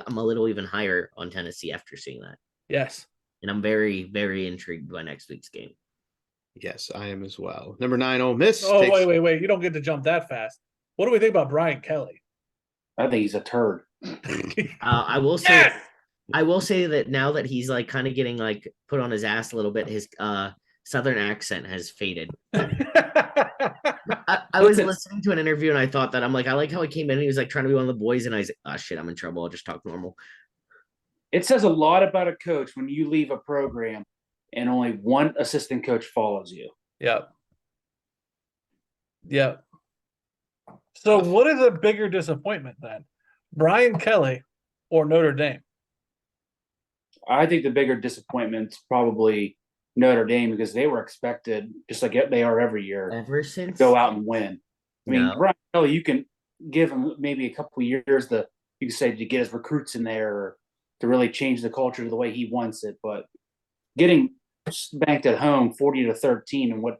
am a little even higher on Tennessee after seeing that. Yes. And I'm very, very intrigued by next week's game. Yes, I am as well. Number 9, Ole Miss. Oh, takes... wait. You don't get to jump that fast. What do we think about Brian Kelly? I think he's a turd. I will say I will say that now that he's like kind of getting like put on his ass a little bit, his southern accent has faded. I was listening to an interview and I thought that I'm like, I like how he came in and he was like trying to be one of the boys, and I was like, oh shit, I'm in trouble. I'll just talk normal. It says a lot about a coach when you leave a program and only one assistant coach follows you. Yep. So what is a bigger disappointment then? Brian Kelly or Notre Dame? I think the bigger disappointment's probably Notre Dame because they were expected, just like they are every year, Ever since go out and win. I mean, No. Brian Kelly, you can give him maybe a couple of years you can say to get his recruits in there or to really change the culture to the way he wants it. But getting spanked at home 40-13 and what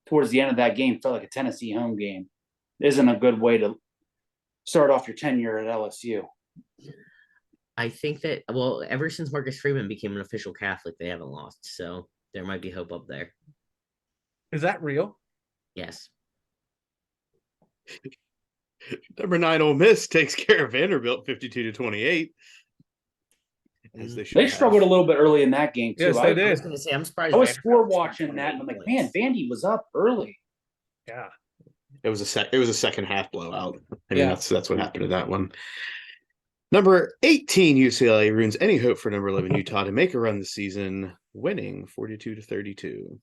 towards the end of that game felt like a Tennessee home game isn't a good way to start off your tenure at LSU. I think that ever since Marcus Freeman became an official Catholic, they haven't lost. So there might be hope up there. Is that real? Yes. Number 9, Ole Miss takes care of Vanderbilt 52-28. As They struggled a little bit early in that game too. Yes, they I did. was going to say, I'm surprised. I was Vanderbilt score scored watching that, and I'm 28 like, man, points. Vandy was up early. Yeah. It was a second half blowout. I mean, Yeah. that's what happened to that one. Number 18, UCLA ruins any hope for number 11, Utah to make a run this season, winning 42-32.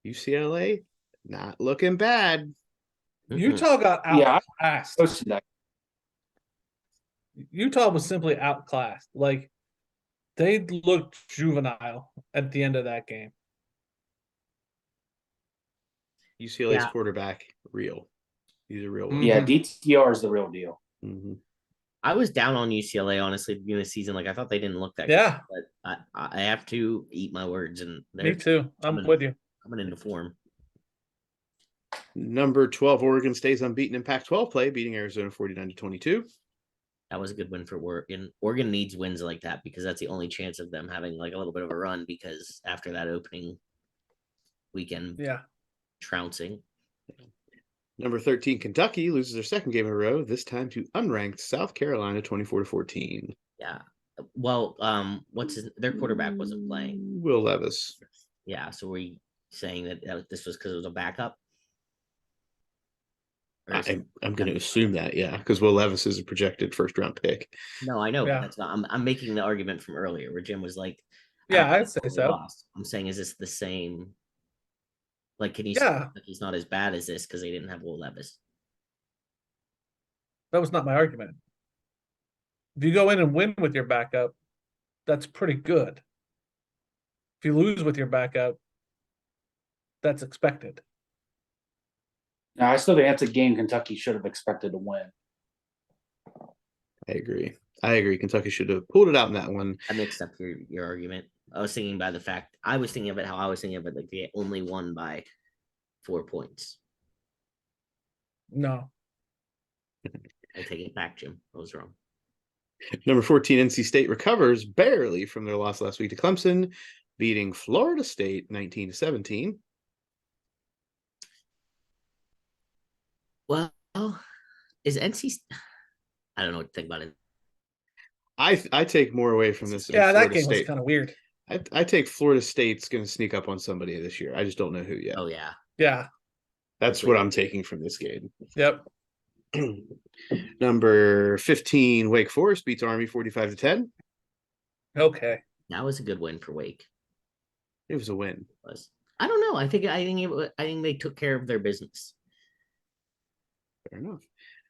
UCLA not looking bad. Utah got Yeah, outclassed. Posted that. Utah was simply outclassed. Like they looked juvenile at the end of that game. UCLA's Yeah. quarterback, real. He's a real one. Yeah, DTR is the real deal. Mm-hmm. I was down on UCLA, honestly, at the beginning of the season. Like, I thought they didn't look that Yeah. good. But I have to eat my words. And Me they're too. I'm coming- with you. coming into form. Number 12, Oregon stays unbeaten in Pac-12 play, beating Arizona 49-22. That was a good win for Oregon. Oregon needs wins like that because that's the only chance of them having like a little bit of a run, because after that opening weekend Yeah. trouncing. Number 13, Kentucky loses their second game in a row, this time to unranked South Carolina 24-14. Yeah. Well, their quarterback wasn't playing. Will Levis. Yeah. So were you saying that this was because it was a backup? Or is it- I'm going to assume that, yeah, because Will Levis is a projected first-round pick. No, I know, Yeah. but that's not. I'm making the argument from earlier where Jim was like, I Yeah, don't I'd think say they so. lost. I'm saying, is this the same? Like, can you Yeah. say he's not as bad as this because they didn't have Will Levis? That was not my argument. If you go in and win with your backup, that's pretty good. If you lose with your backup, that's expected. Now, I still think that's a game Kentucky should have expected to win. I agree. Kentucky should have pulled it out in that one. I mixed up your argument. I was thinking by the fact I was thinking of it how I was thinking of it, like they only won by 4 points. No. I take it back, Jim. I was wrong. Number 14, NC State recovers barely from their loss last week to Clemson, beating Florida State 19-17. Well, is NC? I don't know what to think about it. I take more away from this. Yeah, that Florida game was State. kind of weird. I take Florida State's going to sneak up on somebody this year. I just don't know who yet. Oh yeah, Yeah. That's what I'm taking from this game. Yep. Number 15, Wake Forest beats Army 45-10. Okay. that was a good win for Wake. It was a win. I don't know. I think they took care of their business. Fair enough.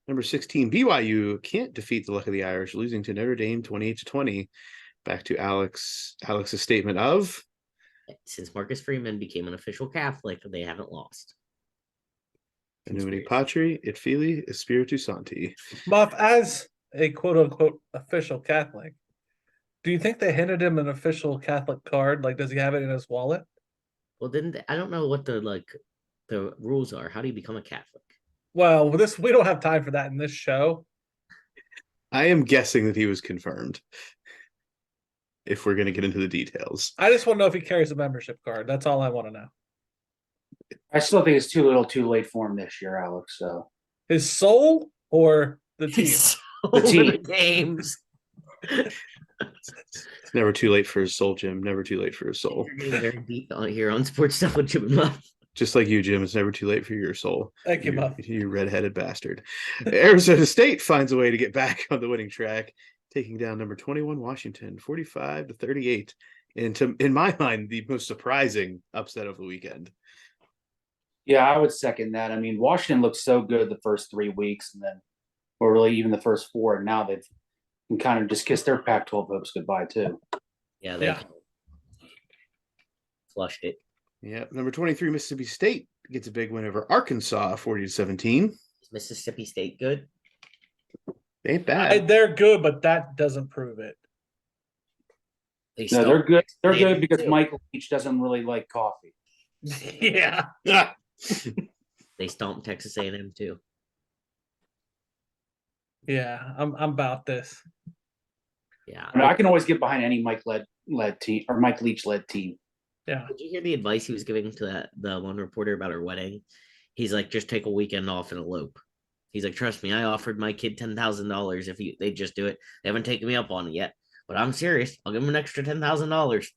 Number 16, BYU can't defeat the luck of the Irish, losing to Notre Dame 28-20. Back to Alex's statement of Since Marcus Freeman became an official Catholic, they haven't lost. Anumini Patri, et Fili, Espiritu Santi. Muff, as a quote unquote official Catholic, do you think they handed him an official Catholic card? Like, does he have it in his wallet? Well, I don't know what the rules are. How do you become a Catholic? Well, we don't have time for that in this show. I am guessing that he was confirmed. If we're going to get into the details, I just want to know if he carries a membership card. That's all I want to know. I still think it's too late for him this year, Alex. So His soul or the team? The team. games. it's never too late for his soul, Jim. Never too late for his soul. You're getting very deep on here on sports stuff with Jim and Muff. Just like you, Jim, it's never too late for your soul. Thank you, Muff. You redheaded bastard. Arizona State finds a way to get back on the winning track, taking down number 21 Washington 45-38. And in my mind, the most surprising upset of the weekend. yeah, I would second that. I mean, Washington looked so good the first 3 weeks, and then, or really even the first 4, and now they've can kind of just kiss their Pac-12 hopes goodbye too. Yeah, they flushed it. Yeah, number 23 Mississippi State gets a big win over Arkansas 40-17. Is Mississippi State good? They ain't bad. They're good, but that doesn't prove it. No, they're good. They're They good do because too. Michael Leach doesn't really like coffee. Yeah. They stomped Texas A&M too. Yeah, I'm about this. Yeah. I mean, I can always get behind any Mike led team or Mike Leach led team. Yeah. Did you hear the advice he was giving to the one reporter about her wedding? He's like, just take a weekend off and elope. He's like, trust me, I offered my kid $10,000 if they just do it. They haven't taken me up on it yet, but I'm serious. I'll give him an extra $10,000.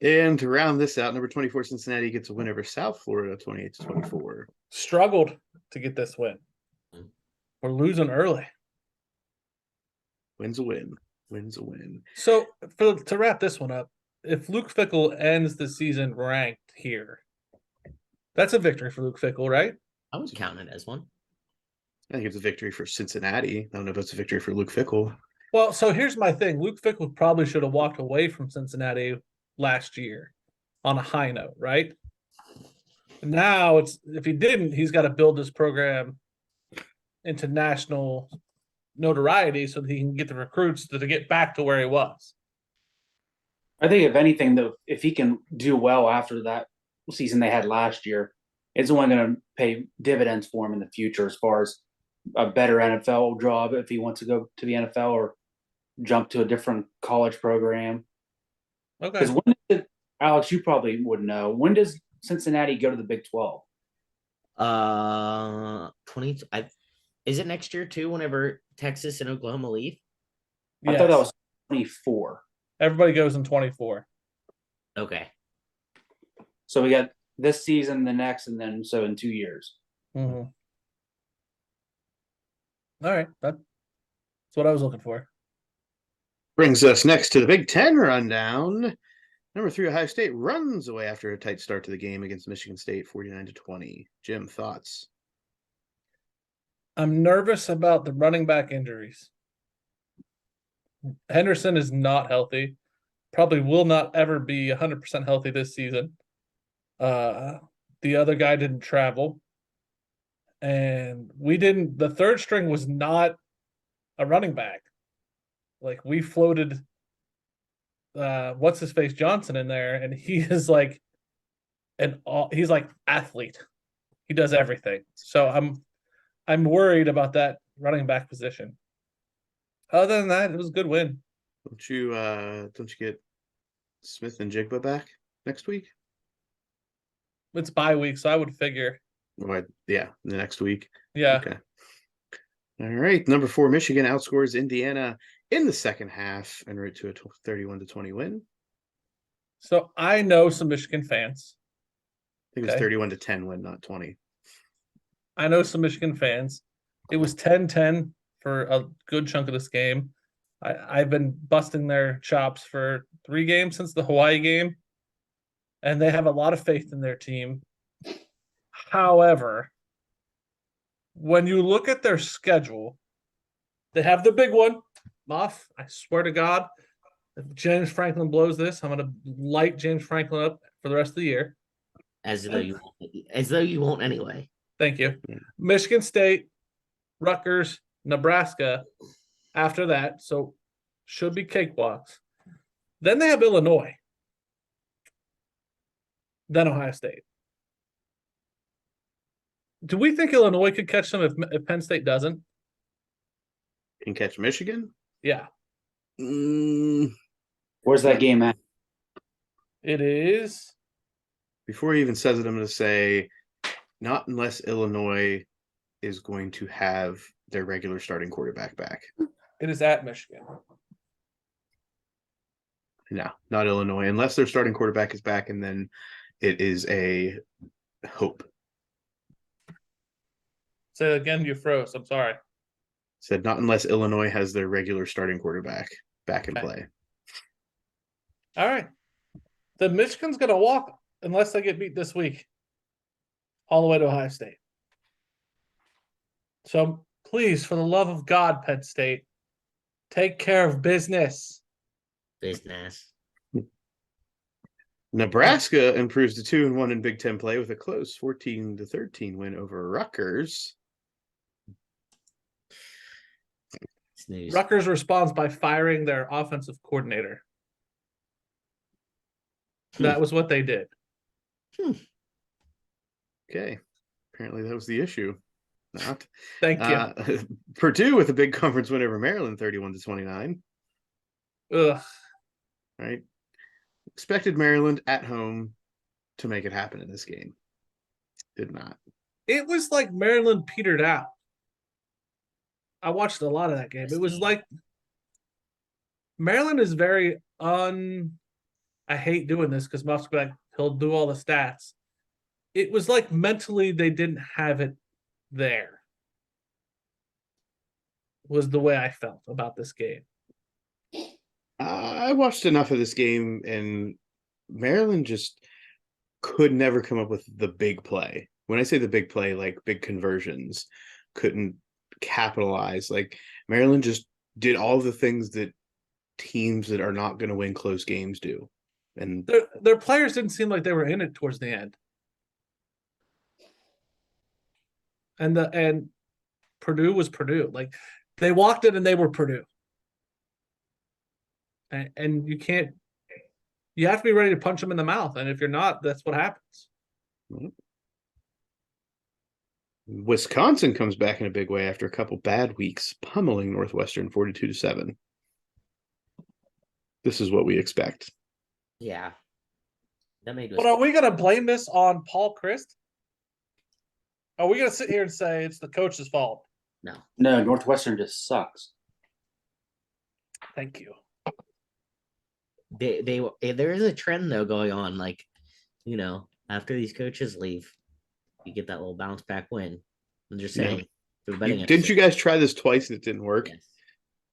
And to round this out, number 24 Cincinnati gets a win over South Florida 28-24. Struggled to get this win. We're losing early. Wins a win. Wins a win. So to wrap this one up, if Luke Fickell ends the season ranked here, that's a victory for Luke Fickell, right? I would count it as one. I think it's a victory for Cincinnati. I don't know if it's a victory for Luke Fickell. Well, so here's my thing. Luke Fickell probably should have walked away from Cincinnati last year on a high note, right? Now if he didn't, he's got to build this program into national notoriety so that he can get the recruits to get back to where he was. I think if anything, though, if he can do well after that season they had last year, it's only going to pay dividends for him in the future as far as a better NFL job if he wants to go to the NFL or jump to a different college program. Okay. Because when did, Alex, you probably would know, when does Cincinnati go to the Big 12? 20. Is it next year too? Whenever Texas and Oklahoma leave. I thought that was 24. Everybody goes in 24. Okay. So we got this season, the next, and then so in 2 years. Mm-hmm. All right. That's what I was looking for. Brings us next to the Big Ten rundown. Number 3, Ohio State runs away after a tight start to the game against Michigan State, 49-20. Jim, thoughts? I'm nervous about the running back injuries. Henderson is not healthy. Probably will not ever be 100% healthy this season. The other guy didn't travel. And the third string was not a running back. Like, we floated what's his face Johnson in there, and he is like he's like athlete. He does everything. So I'm worried about that running back position. Other than that, it was a good win. Don't you get Smith and Jigba back next week? It's bye week, so I would figure. Or, yeah, the next week. Yeah. Okay. All right. Number 4, Michigan outscores Indiana in the second half and route to a 31-20 win. So I know some Michigan fans. I think it was 31-10 win, not 20. I know some Michigan fans. It was 10-10 for a good chunk of this game. I've been busting their chops for 3 games since the Hawaii game, and they have a lot of faith in their team. However, when you look at their schedule, they have the big one, Muff. I swear to God, if James Franklin blows this, I'm gonna light James Franklin up for the rest of the year. As though you won't anyway. Thank you. Yeah. Michigan State, Rutgers, Nebraska. After that, so should be cakewalks. Then they have Illinois. Then Ohio State. Do we think Illinois could catch them if Penn State doesn't? Can catch Michigan. Yeah, Where's that game at? it is. Before he even says it, I'm going to say, not unless Illinois is going to have their regular starting quarterback back. It is at Michigan. No, not Illinois, unless their starting quarterback is back, and then it is a hope. Say it again, you froze. I'm sorry. Said not unless Illinois has their regular starting quarterback back in Okay. play. All right. The Michigan's gonna walk unless they get beat this week. All the way to Ohio State. So please, for the love of God, Penn State, take care of business. Business. Nebraska improves to 2-1 in Big Ten play with a close 14-13 win over Rutgers. Snooze. Rutgers responds by firing their offensive coordinator. That was what they did. Okay. Apparently that was the issue. Not. Thank you. Purdue with a big conference win over Maryland, 31-29. Ugh. Right. Expected Maryland at home to make it happen in this game. Did not. It was like Maryland petered out. I watched a lot of that game. It was like Maryland is very I hate doing this because Muff's like he'll do all the stats. It was like mentally they didn't have it there. Was the way I felt about this game. I watched enough of this game, and Maryland just could never come up with the big play. When I say the big play, like big conversions, couldn't capitalize. Like Maryland just did all the things that teams that are not going to win close games do. And Their players didn't seem like they were in it towards the end. And Purdue was Purdue. Like they walked in and they were Purdue. And you have to be ready to punch them in the mouth. And if you're not, that's what happens. Wisconsin comes back in a big way after a couple bad weeks, pummeling Northwestern 42-7. This is what we expect. Yeah. That made But are we going to blame this on Paul Christ? Are we going to sit here and say it's the coach's fault? no. No, Northwestern just sucks. Thank you. There is a trend though going on. Like, after these coaches leave, you get that little bounce back win. I'm just Yeah. saying. For the betting Didn't you episode. guys try this twice and it didn't work? Yes.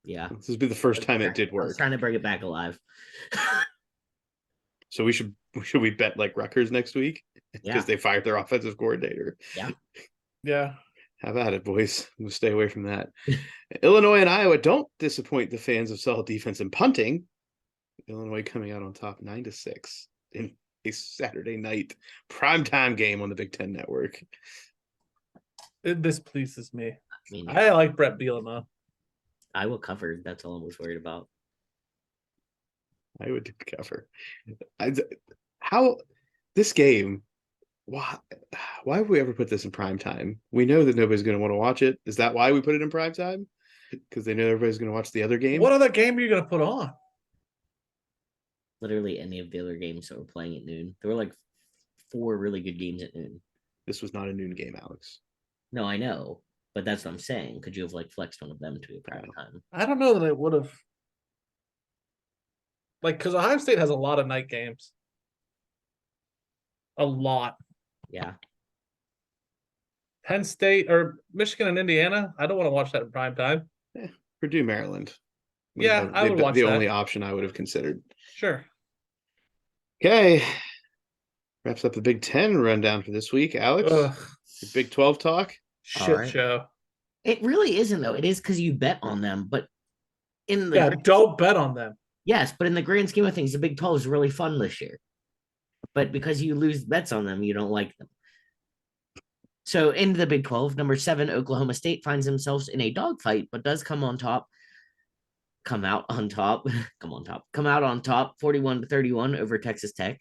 Yeah. This would be the first time it did I was work. trying to bring it back alive. So should we bet like Rutgers next week? Because Yeah. they fired their offensive coordinator. Yeah. How about it, boys? We'll stay away from that. Illinois and Iowa don't disappoint the fans of solid defense and punting. Illinois coming out on top 9-6 in a Saturday night primetime game on the Big Ten Network. This pleases me. I mean, I like Brett Bielema. Iowa covered. That's all I was worried about. I would cover. How this game? Why have we ever put this in prime time? We know that nobody's going to want to watch it. Is that why we put it in prime time? Because they know everybody's going to watch the other game. What other game are you going to put on? Literally any of the other games that were playing at noon. There were like 4 really good games at noon. This was not a noon game, Alex. No, I know. But that's what I'm saying. Could you have like flexed one of them to a prime time? I don't know that I would have. Like, because Ohio State has a lot of night games. A lot. Yeah. Penn State or Michigan and Indiana. I don't want to watch that in prime time. Purdue, Maryland. Yeah, I would watch the that. only option I would have considered. Sure. Okay. Wraps up the Big Ten rundown for this week. Alex, Ugh, your Big 12 talk. shit right. show. It really isn't though. It is because you bet on them, but in the Yeah, don't bet on them. yes, but in the grand scheme of things, the Big 12 is really fun this year. But because you lose bets on them, you don't like them. So into the Big 12, number 7, Oklahoma State finds themselves in a dogfight, but does come on top. Come out on top. 41-31 over Texas Tech.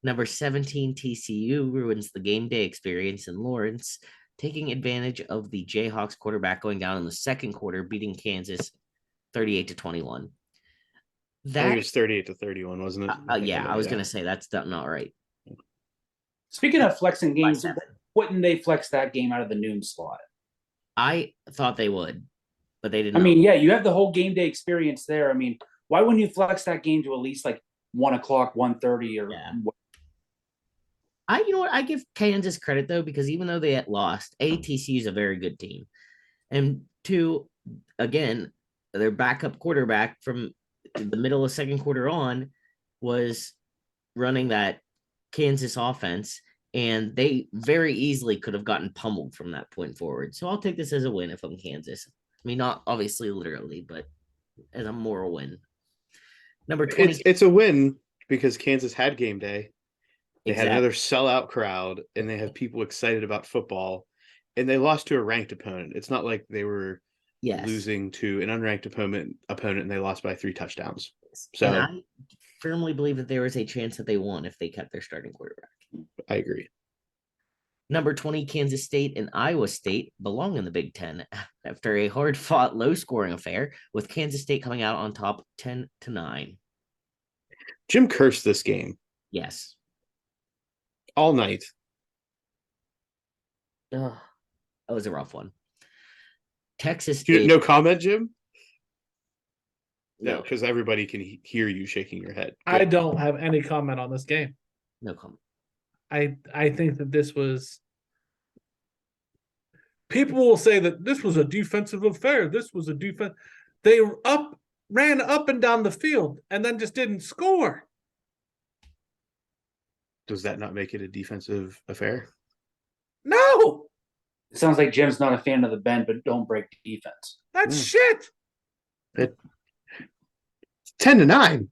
Number 17, TCU ruins the game day experience in Lawrence, taking advantage of the Jayhawks quarterback going down in the second quarter, beating Kansas 38-21. I think That it was 38-31, wasn't it? yeah, I was gonna say that's not right. Speaking of flexing games, 7. wouldn't they flex that game out of the noon slot? I thought they would, but they did I not. mean, yeah, you have the whole game day experience there. I mean, why wouldn't you flex that game to at least like 1 o'clock, 1:30 or Yeah. You know what? I give Kansas credit though, because even though they had lost, TCU is a very good team. And 2, again, their backup quarterback from the middle of second quarter on was running that Kansas offense, and they very easily could have gotten pummeled from that point forward. So I'll take this as a win if I'm Kansas. I mean, not obviously literally, but as a moral win. Number 20. It's a win because Kansas had game day. They Exactly. had another sellout crowd, and they have people excited about football, and they lost to a ranked opponent. It's not like they were Yes. losing to an unranked opponent, and they lost by 3 touchdowns. So And I firmly believe that there is a chance that they won if they kept their starting quarterback. I agree. Number 20, Kansas State and Iowa State belong in the Big Ten after a hard-fought, low-scoring affair, with Kansas State coming out on top 10-9. Jim cursed this game Yes. all night. Ugh, that was a rough one. Texas No comment, Jim? No, no, because everybody can hear you shaking your head. I Good. don't have any comment on this game. no comment. I think that this was. People will say that this was a defensive affair. This was a defense. They ran up and down the field and then just didn't score. Does that not make it a defensive affair? No, It sounds like Jim's not a fan of the bend, but don't break defense. that's Mm. shit. 10-9.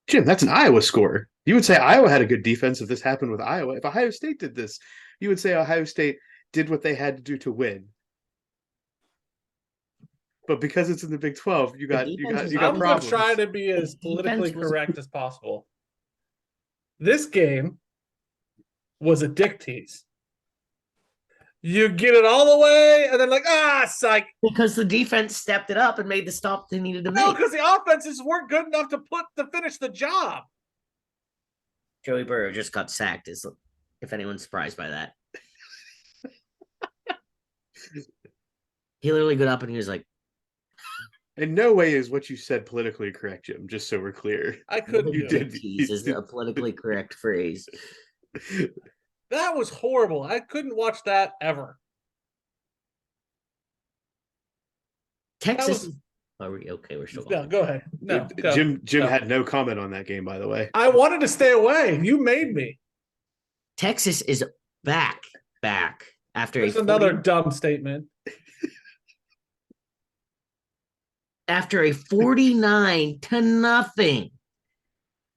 Jim, that's an Iowa score. You would say Iowa had a good defense if this happened with Iowa. If Ohio State did this, you would say Ohio State did what they had to do to win. But because it's in the Big 12, you got I'm problems. going to try to be as politically Defense was- correct as possible. This game was a dick tease. You get it all the way, and then psych. Because the defense stepped it up and made the stop they needed to No, make. because the offenses weren't good enough to finish the job. Joey Burrow just got sacked, if anyone's surprised by that. He literally got up and he was like, In no way is what you said politically correct, Jim, just so we're clear. I couldn't You do it. did. tease is a politically correct phrase. That was horrible. I couldn't watch that ever. Texas. was- Are we okay? We're still No, going. Go ahead. No, go. Jim No. had no comment on that game, by the way. I wanted to stay away. You made me. Texas is back after That's a another 40 dumb statement. after a 49-0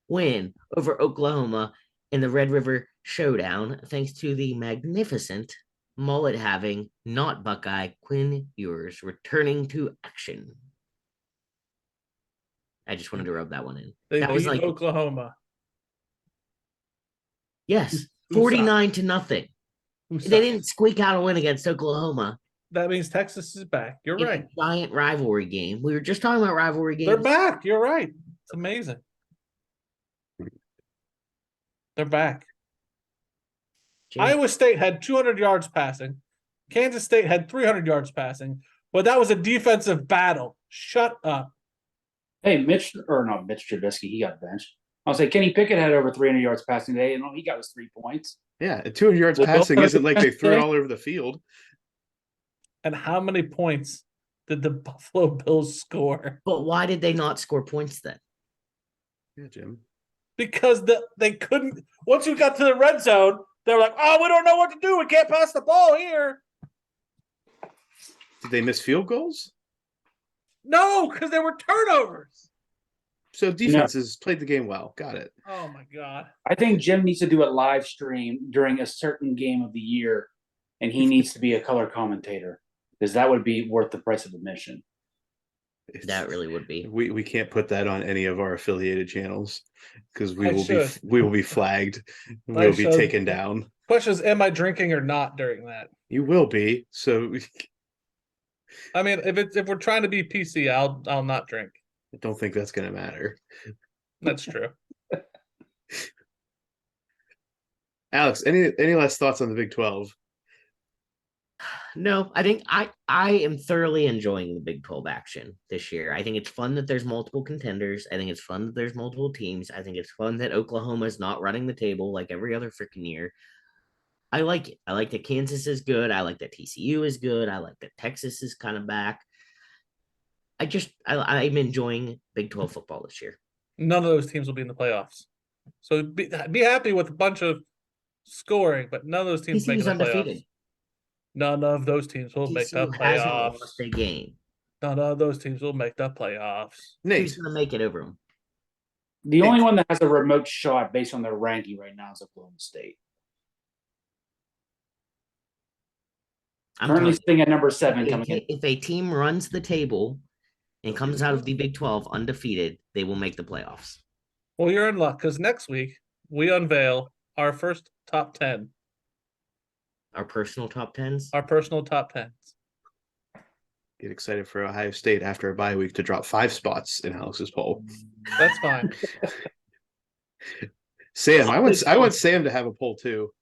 win over Oklahoma in the Red River Showdown, thanks to the magnificent mullet having not Buckeye Quinn Ewers returning to action. I just wanted to rub that one in. They That beat was like Oklahoma. yes, Who 49-0. Who They sucks? didn't squeak out a win against Oklahoma. That means Texas is back. You're In right. a giant rivalry game. We were just talking about rivalry games. They're back. You're right. It's amazing. They're back. James- Iowa State had 200 yards passing. Kansas State had 300 yards passing, but that was a defensive battle. Shut up. Hey, Mitch Trubisky, he got benched. I'll say Kenny Pickett had over 300 yards passing today, and all he got was 3 points. Yeah, and 200 yards Well, passing don't- isn't like they threw it all over the field. And how many points did the Buffalo Bills score? But why did they not score points then? Yeah, Jim. because they couldn't. Once you got to the red zone, they're like, "Oh, we don't know what to do. We can't pass the ball here." Did they miss field goals? No, because there were turnovers. So defenses played the game well. Got it. Oh my god! I think Jim needs to do a live stream during a certain game of the year, and he needs to be a color commentator because that would be worth the price of admission. That really would be. We can't put that on any of our affiliated channels because I should. we will be flagged. I We'll be should. taken down. Question is, am I drinking or not during that? You will be. So I mean, if we're trying to be PC, I'll not drink. I don't think that's going to matter. That's true. Alex, any last thoughts on the Big 12? No, I think I am thoroughly enjoying the Big 12 action this year. I think it's fun that there's multiple contenders. I think it's fun that there's multiple teams. I think it's fun that Oklahoma is not running the table like every other freaking year. I like it. I like that Kansas is good. I like that TCU is good. I like that Texas is kind of back. I'm enjoying Big 12 football this year. None of those teams will be in the playoffs. So be happy with a bunch of scoring, but none of those teams make TCU's the undefeated. playoffs. None of those teams will make the TCU hasn't playoffs. lost a game. None of those teams will make the playoffs. Nate, Who's going to make it over them? The only one that has a remote shot based on their ranking right now is Oklahoma State. I'm Currently telling sitting at number 7 you, coming in. if a team runs the table and comes out of the Big 12 undefeated, they will make the playoffs. Well, you're in luck because next week we unveil our first top 10, Our personal top 10s. our personal top 10s. get excited for Ohio State after a bye week to drop 5 spots in Alex's poll. That's fine. Sam, I want Sam to have a poll too.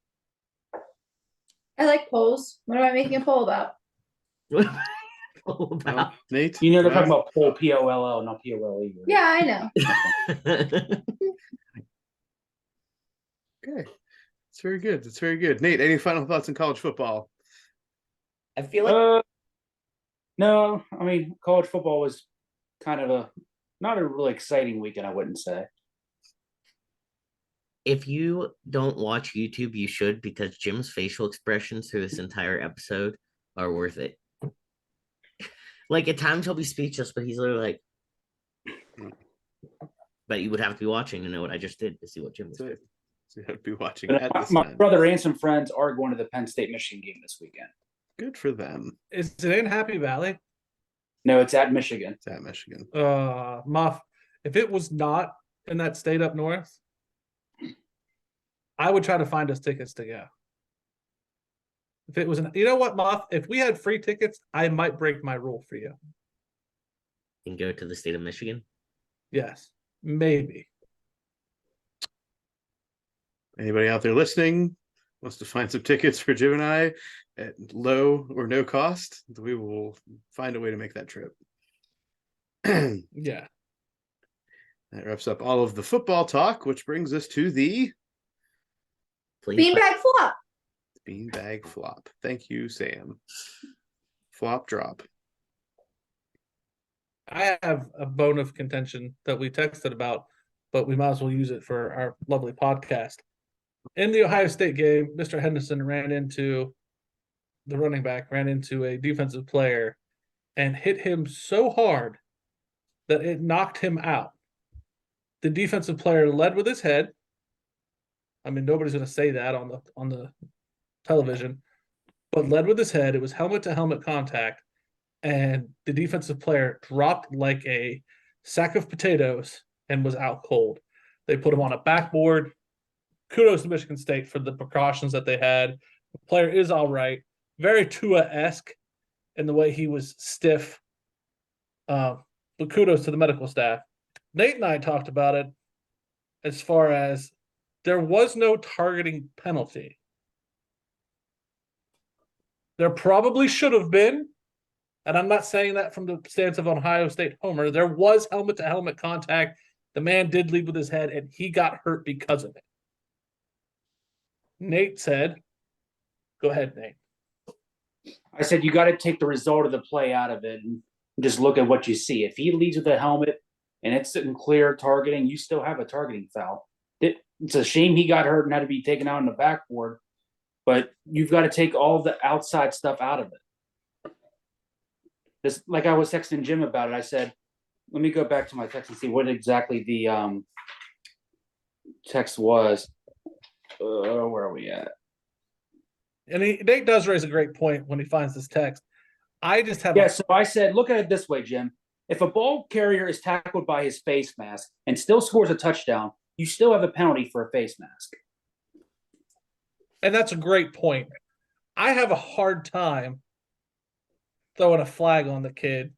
I like polls. What am I making a poll about? No, Nate, You know they're talking no? about poll POLL, not POLE. Yeah, I know. Okay, it's very good. It's very good. Nate, any final thoughts on college football? I feel like No, I mean college football was kind of not a really exciting weekend, I wouldn't say. if you don't watch YouTube, you should, because Jim's facial expressions through this entire episode are worth it. Like at times he'll be speechless, but he's literally like, but you would have to be watching to know what I just did to see what Jim was doing. So you have to be watching But at this my time. brother and some friends are going to the Penn State Michigan game this weekend. Good for them. Is it in Happy Valley? No, it's at Michigan. It's at Michigan. Muff, if it was not in that state up north, I would try to find us tickets to go. If it was you know what, Muff? If we had free tickets, I might break my rule for you. And go to the state of Michigan. Yes, maybe. Anybody out there listening wants to find some tickets for Jim and I at low or no cost, we will find a way to make that trip. That Yeah. wraps up all of the football talk, which brings us to the Please, Beanbag flop. beanbag flop. Thank you, Sam. Flop drop. I have a bone of contention that we texted about, but we might as well use it for our lovely podcast. In the Ohio State game, Mr. Henderson ran into the running back, ran into a defensive player and hit him so hard that it knocked him out. The defensive player led with his head. I mean, nobody's going to say that on the television, but led with his head. It was helmet to helmet contact, and the defensive player dropped like a sack of potatoes and was out cold. They put him on a backboard. Kudos to Michigan State for the precautions that they had. The player is all right. Very Tua-esque in the way he was stiff. But kudos to the medical staff. Nate and I talked about it as far as there was no targeting penalty. There probably should have been, and I'm not saying that from the stance of Ohio State homer. There was helmet-to-helmet contact. The man did lead with his head, and he got hurt because of it. Nate said, go ahead, Nate. I said you got to take the result of the play out of it and just look at what you see. If he leads with a helmet and it's in clear targeting, you still have a targeting foul. It's a shame he got hurt and had to be taken out on the backboard, but you've got to take all the outside stuff out of it. This, like I was texting Jim about it. I said, let me go back to my text and see what exactly the text was. Where are we at? And Nate does raise a great point when he finds this text. I just have Yeah, so I said, look at it this way, Jim. If a ball carrier is tackled by his face mask and still scores a touchdown, you still have a penalty for a face mask. and that's a great point. I have a hard time throwing a flag on the kid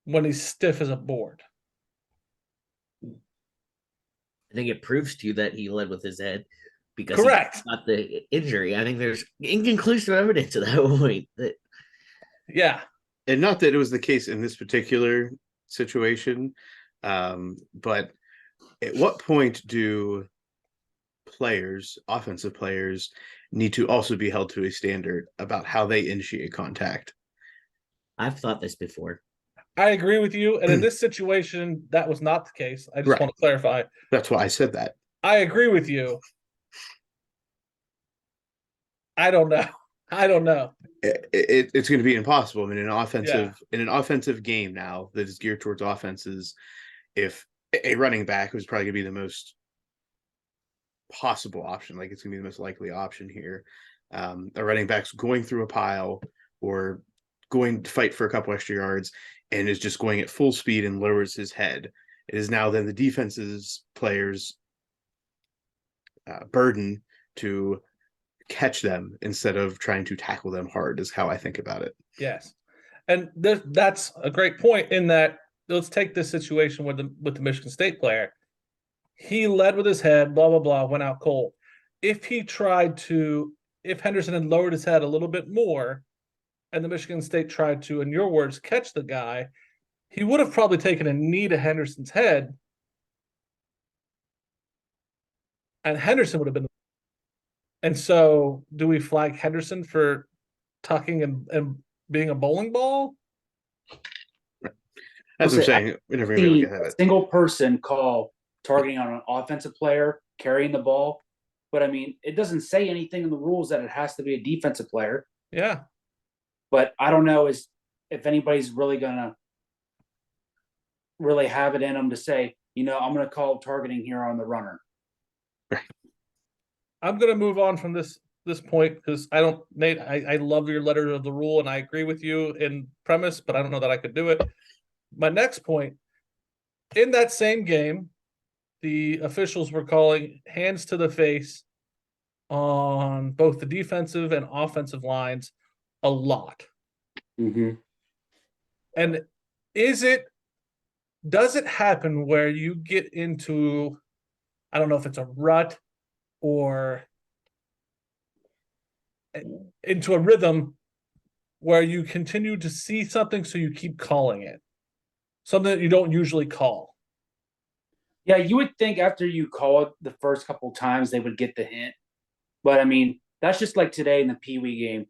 when he's stiff as a board. I think it proves to you that he led with his head because Correct. he got the injury. I think there's inconclusive evidence at that point. That Yeah. And not that it was the case in this particular situation, but at what point do players, offensive players, need to also be held to a standard about how they initiate contact? I've thought this before. I agree with you. And in this situation, that was not the case. I just Right. want to clarify. That's why I said that. I agree with you. I don't know. I don't know. It's going to be impossible. I mean, in an offensive game now that is geared towards offenses, if a running back was probably going to be the most possible option, like it's going to be the most likely option here. A running back's going through a pile or going to fight for a couple extra yards and is just going at full speed and lowers his head. It is now then the defense's players' burden to catch them instead of trying to tackle them hard, is how I think about it. Yes. And that's a great point in that let's take this situation with the Michigan State player. He led with his head, blah, blah, blah, went out cold. If Henderson had lowered his head a little bit more and the Michigan State tried to, in your words, catch the guy, he would have probably taken a knee to Henderson's head. And Henderson would have been. And so do we flag Henderson for tucking and being a bowling ball? As I'm saying, we're never going to look at A it. single person call targeting on an offensive player carrying the ball. But I mean, it doesn't say anything in the rules that it has to be a defensive player. Yeah. But I don't know if anybody's really gonna really have it in them to say, I'm gonna call targeting here on the runner. I'm gonna move on from this point because Nate, I love your letter of the rule and I agree with you in premise, but I don't know that I could do it. My next point, in that same game, the officials were calling hands to the face on both the defensive and offensive lines a lot. Mm-hmm. And does it happen where you get into, I don't know if it's a rut or into a rhythm where you continue to see something, so you keep calling it, something that you don't usually call? Yeah, you would think after you call it the first couple times they would get the hint. But I mean, that's just like today in the Pee Wee game.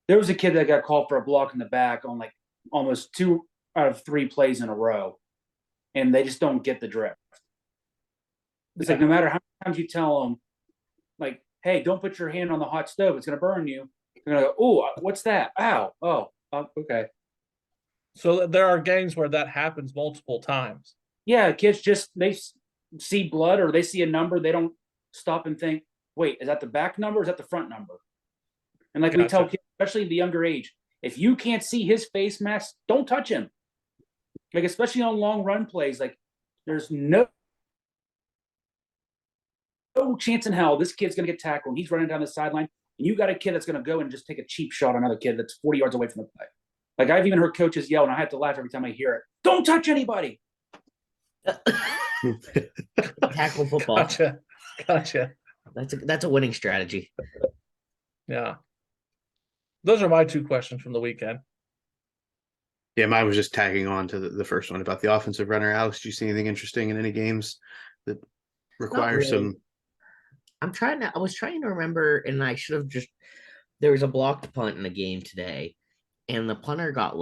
There was a kid that got called for a block in the back on like almost 2 out of 3 plays in a row. And they just don't get the drift. It's like no matter how many times you tell them, like, hey, don't put your hand on the hot stove, it's going to burn you. They're going to go, oh, what's that? Ow. Oh, okay. So there are games where that happens multiple times. Yeah, kids they see blood or they see a number, they don't stop and think, wait, is that the back number or is that the front number? And like we tell kids, especially the younger age, if you can't see his face mask, don't touch him. Like, especially on long run plays, like there's no chance in hell this kid's going to get tackled and he's running down the sideline. And you got a kid that's going to go and just take a cheap shot on another kid that's 40 yards away from the play. Like, I've even heard coaches yell, and I have to laugh every time I hear it. Don't touch anybody. Tackle football. Gotcha. That's a winning strategy. Yeah. Those are my 2 questions from the weekend. Yeah, mine was just tagging on to the first one about the offensive runner. Alex, do you see anything interesting in any games that require really. some? I was trying to remember, and I should have there was a blocked punt in the game today, and the punter got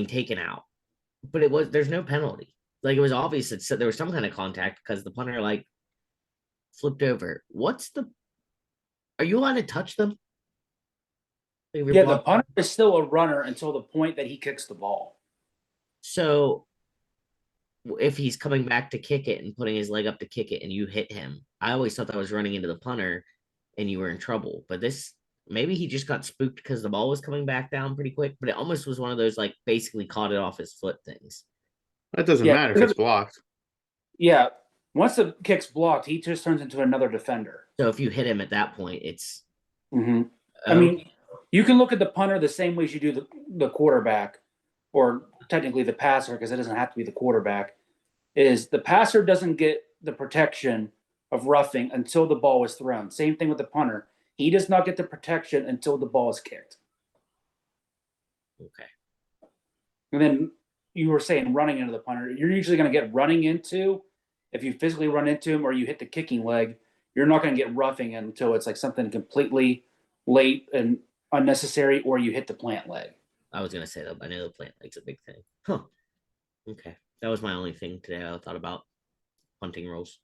taken out. But there's no penalty. Like, it was obvious that there was some kind of contact because the punter flipped over. Are you allowed to touch them? Like, if you're Yeah, the blocking- punter is still a runner until the point that he kicks the ball. So if he's coming back to kick it and putting his leg up to kick it and you hit him, I always thought that was running into the punter and you were in trouble. But this, maybe he just got spooked because the ball was coming back down pretty quick, but it almost was one of those like basically caught it off his foot things. That doesn't Yeah, matter if it's blocked. Yeah, once the kick's blocked, he just turns into another defender. So if you hit him at that point, it's Mm-hmm. I mean, you can look at the punter the same way as you do the quarterback, or technically the passer, because it doesn't have to be the quarterback. Is the passer doesn't get the protection of roughing until the ball is thrown. Same thing with the punter. He does not get the protection until the ball is kicked. okay. And then you were saying running into the punter. You're usually going to get running into, if you physically run into him or you hit the kicking leg, you're not going to get roughing until it's like something completely late and unnecessary, or you hit the plant leg. I was gonna say that, but I know the plant leg's a big thing. Huh. Okay. That was my only thing today I thought about punting rules.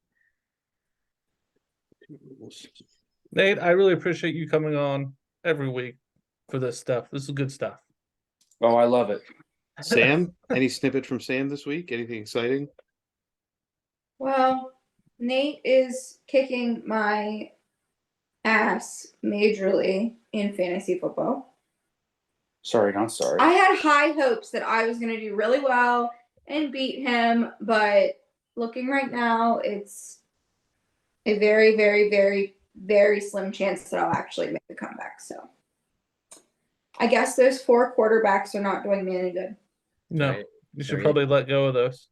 Nate, I really appreciate you coming on every week for this stuff. This is good stuff. Oh, I love it. Sam, any snippet from Sam this week? Anything exciting? Well, Nate is kicking my ass majorly in fantasy football. Sorry, not sorry. I had high hopes that I was going to do really well and beat him, but looking right now, it's a very, very, very, very slim chance that I'll actually make a comeback. So I guess those 4 quarterbacks are not doing me any good. No, Right. you should Sorry. probably let go of those.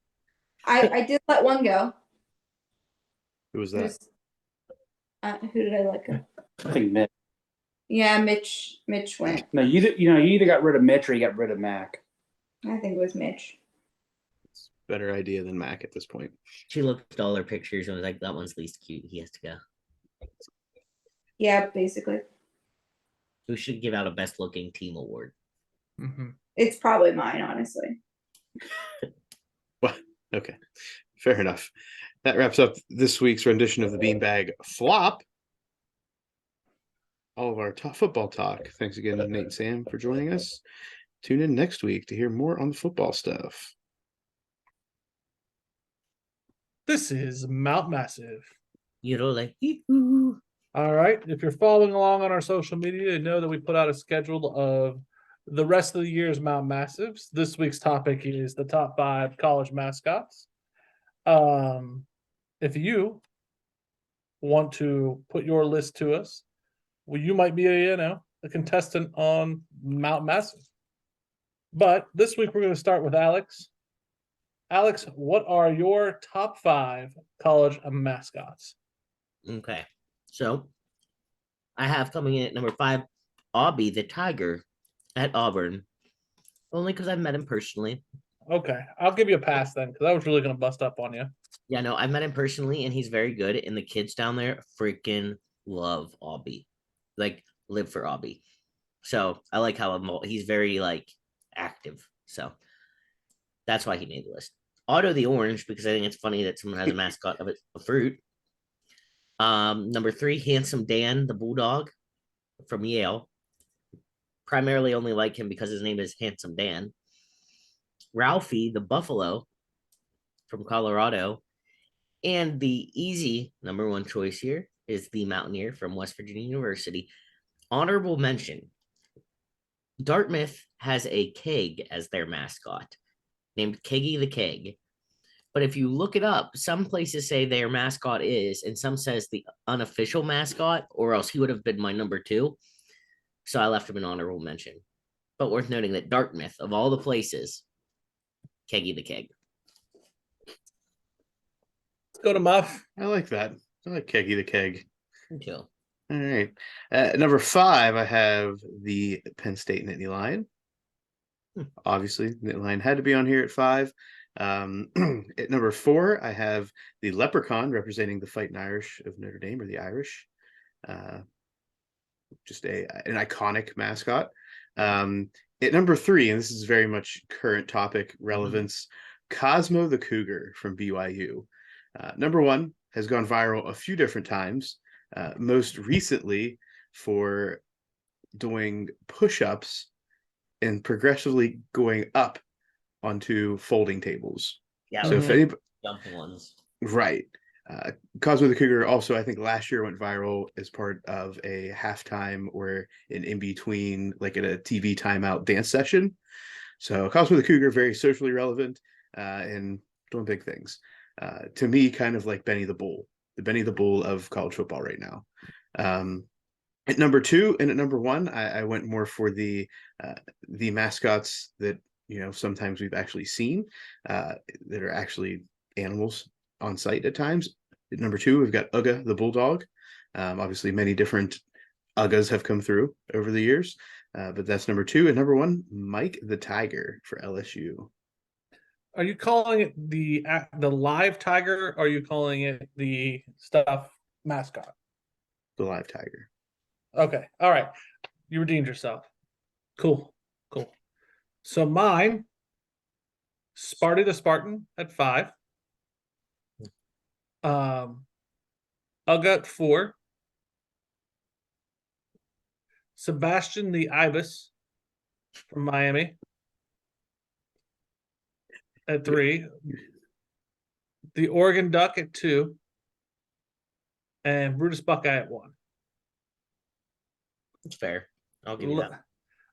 I did let one go. Who was that? Who did I let go? I think Mitch. Yeah, Mitch went. No, you either got rid of Mitch or you got rid of Mac. I think it was Mitch. Better idea than Mac at this point. She looked at all her pictures and was like, that one's least cute. He has to go. Yeah, basically. We should give out a best looking team award. Mm-hmm. It's probably mine, honestly. Well, okay. Fair enough. That wraps up this week's rendition of the Beanbag Flop. All of our football talk. Thanks again, Nate and Sam, for joining us. Tune in next week to hear more on the football stuff. This is Mount Massive. You know, like, "Hee-hoo." All right. If you're following along on our social media, you know that we put out a schedule of the rest of the year's Mount Massives. This week's topic is the top 5 college mascots. If you want to put your list to us, well, you might be a contestant on Mount Massive. But this week we're going to start with Alex. Alex, what are your top 5 college mascots? Okay. So I have coming in at number 5, Aubie the Tiger at Auburn. Only because I've met him personally. Okay, I'll give you a pass then, because I was really going to bust up on you. Yeah, no, I've met him personally and he's very good. And the kids down there freaking love Aubie. Like, live for Aubie. So I like how he's very like active. So that's why he made the list. Otto the Orange, because I think it's funny that someone has a mascot of a fruit. Number 3, Handsome Dan, the Bulldog from Yale. Primarily only like him because his name is Handsome Dan. Ralphie, the Buffalo from Colorado. And the easy number 1 choice here is the Mountaineer from West Virginia University. Honorable mention. Dartmouth has a keg as their mascot, named Keggy the Keg. But if you look it up, some places say their mascot is, and some says the unofficial mascot, or else he would have been my number 2. So I left him an honorable mention. But worth noting that Dartmouth, of all the places, Keggy the Keg. Let's go to Muff. I like that. I like Keggy the Keg. Thank you. All right. Number 5, I have the Penn State Nittany Lion. Obviously, Nittany Lion had to be on here at 5. At number 4, I have the Leprechaun representing the Fighting Irish of Notre Dame, or the Irish. Just an iconic mascot. At number 3, and this is very much current topic relevance, Cosmo the Cougar from BYU. Number 1, has gone viral a few different times. Most recently for doing push-ups and progressively going up onto folding tables. Yeah, So if like any jumping ones. right. Cosmo the Cougar also, I think last year went viral as part of a halftime or an in between, like at a TV timeout dance session. So Cosmo the Cougar, very socially relevant and doing big things. To me, kind of like Benny the Bull, the Benny the Bull of college football right now. At number 2 and at number 1, I went more for the mascots that sometimes we've actually seen that are actually animals on site at times. At number 2, we've got Uga the Bulldog. Obviously, many different Ugas have come through over the years, but that's number 2. And number 1, Mike the Tiger for LSU. Are you calling it the live tiger? Or are you calling it the stuff mascot? The live tiger. Okay. All right. You redeemed yourself. Cool. So mine, Sparty the Spartan at 5. Uga at 4. Sebastian the Ibis from Miami at 3. The Oregon Duck at 2. And Brutus Buckeye at 1. It's fair. I'll give you that.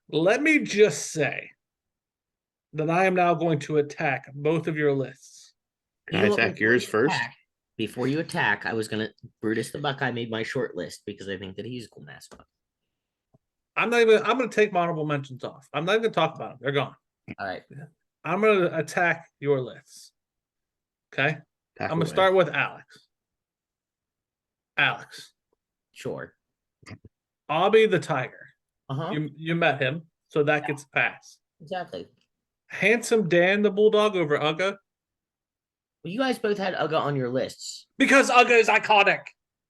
Let me just say that I am now going to attack both of your lists. Can I attack yours first? Before you attack, I was gonna Brutus the Buckeye made my short list because I think that he's a cool mascot. I'm gonna take my honorable mentions off. I'm not even gonna talk about them. They're gone. All right. I'm gonna attack your lists. Okay. Attack I'm gonna away. start with Alex. Sure. Obby the Tiger. Uh-huh. You met him, so that gets a pass. Exactly. Handsome Dan the Bulldog over Uga. Well, you guys both had Uga on your lists. Because Uga is iconic.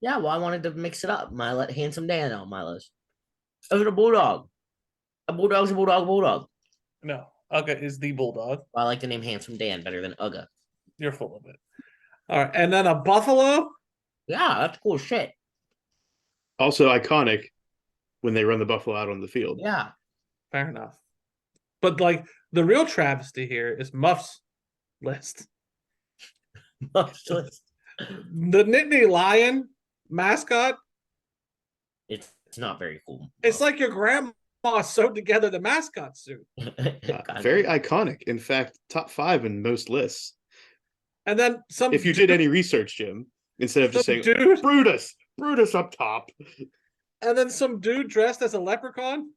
Yeah, well, I wanted to mix it up. I let Handsome Dan on my list. Over the Bulldog. A Bulldog's a Bulldog. No, Uga is the Bulldog. Well, I like the name Handsome Dan better than Uga. You're full of it. All right, and then a Buffalo. Yeah, that's cool shit. Also iconic when they run the buffalo out on the field. Yeah. Fair enough. But like the real travesty here is Muff's list. Muff's list. The Nittany Lion mascot. It's not very cool. It's like your grandma sewed together the mascot suit. Very iconic. In fact, top 5 in most lists. And then some. If you did any research, Jim, instead of just saying dude, Brutus up top. And then some dude dressed as a leprechaun.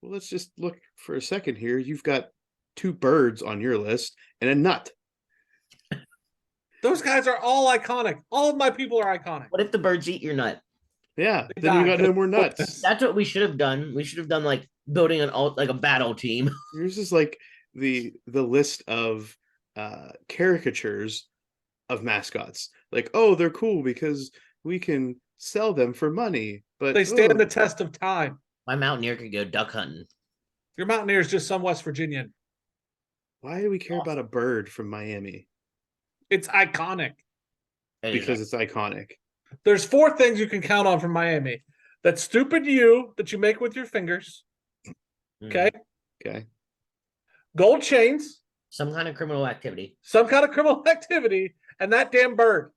Well, let's just look for a second here. You've got 2 birds on your list and a nut. Those guys are all iconic. All of my people are iconic. What if the birds eat your nut? Yeah, then you got no more nuts. That's what we should have done. We should have done like building a battle team. Yours is like the list of caricatures of mascots. Like, oh, they're cool because we can sell them for money, but They stand the test of time. My mountaineer could go duck hunting. Your mountaineer is just some West Virginian. Why do we care about a bird from Miami? It's iconic. Because it's iconic. There's 4 things you can count on from Miami. That stupid U that you make with your fingers. Okay. Okay. Gold chains. Some kind of criminal activity. Some kind of criminal activity. And that damn bird.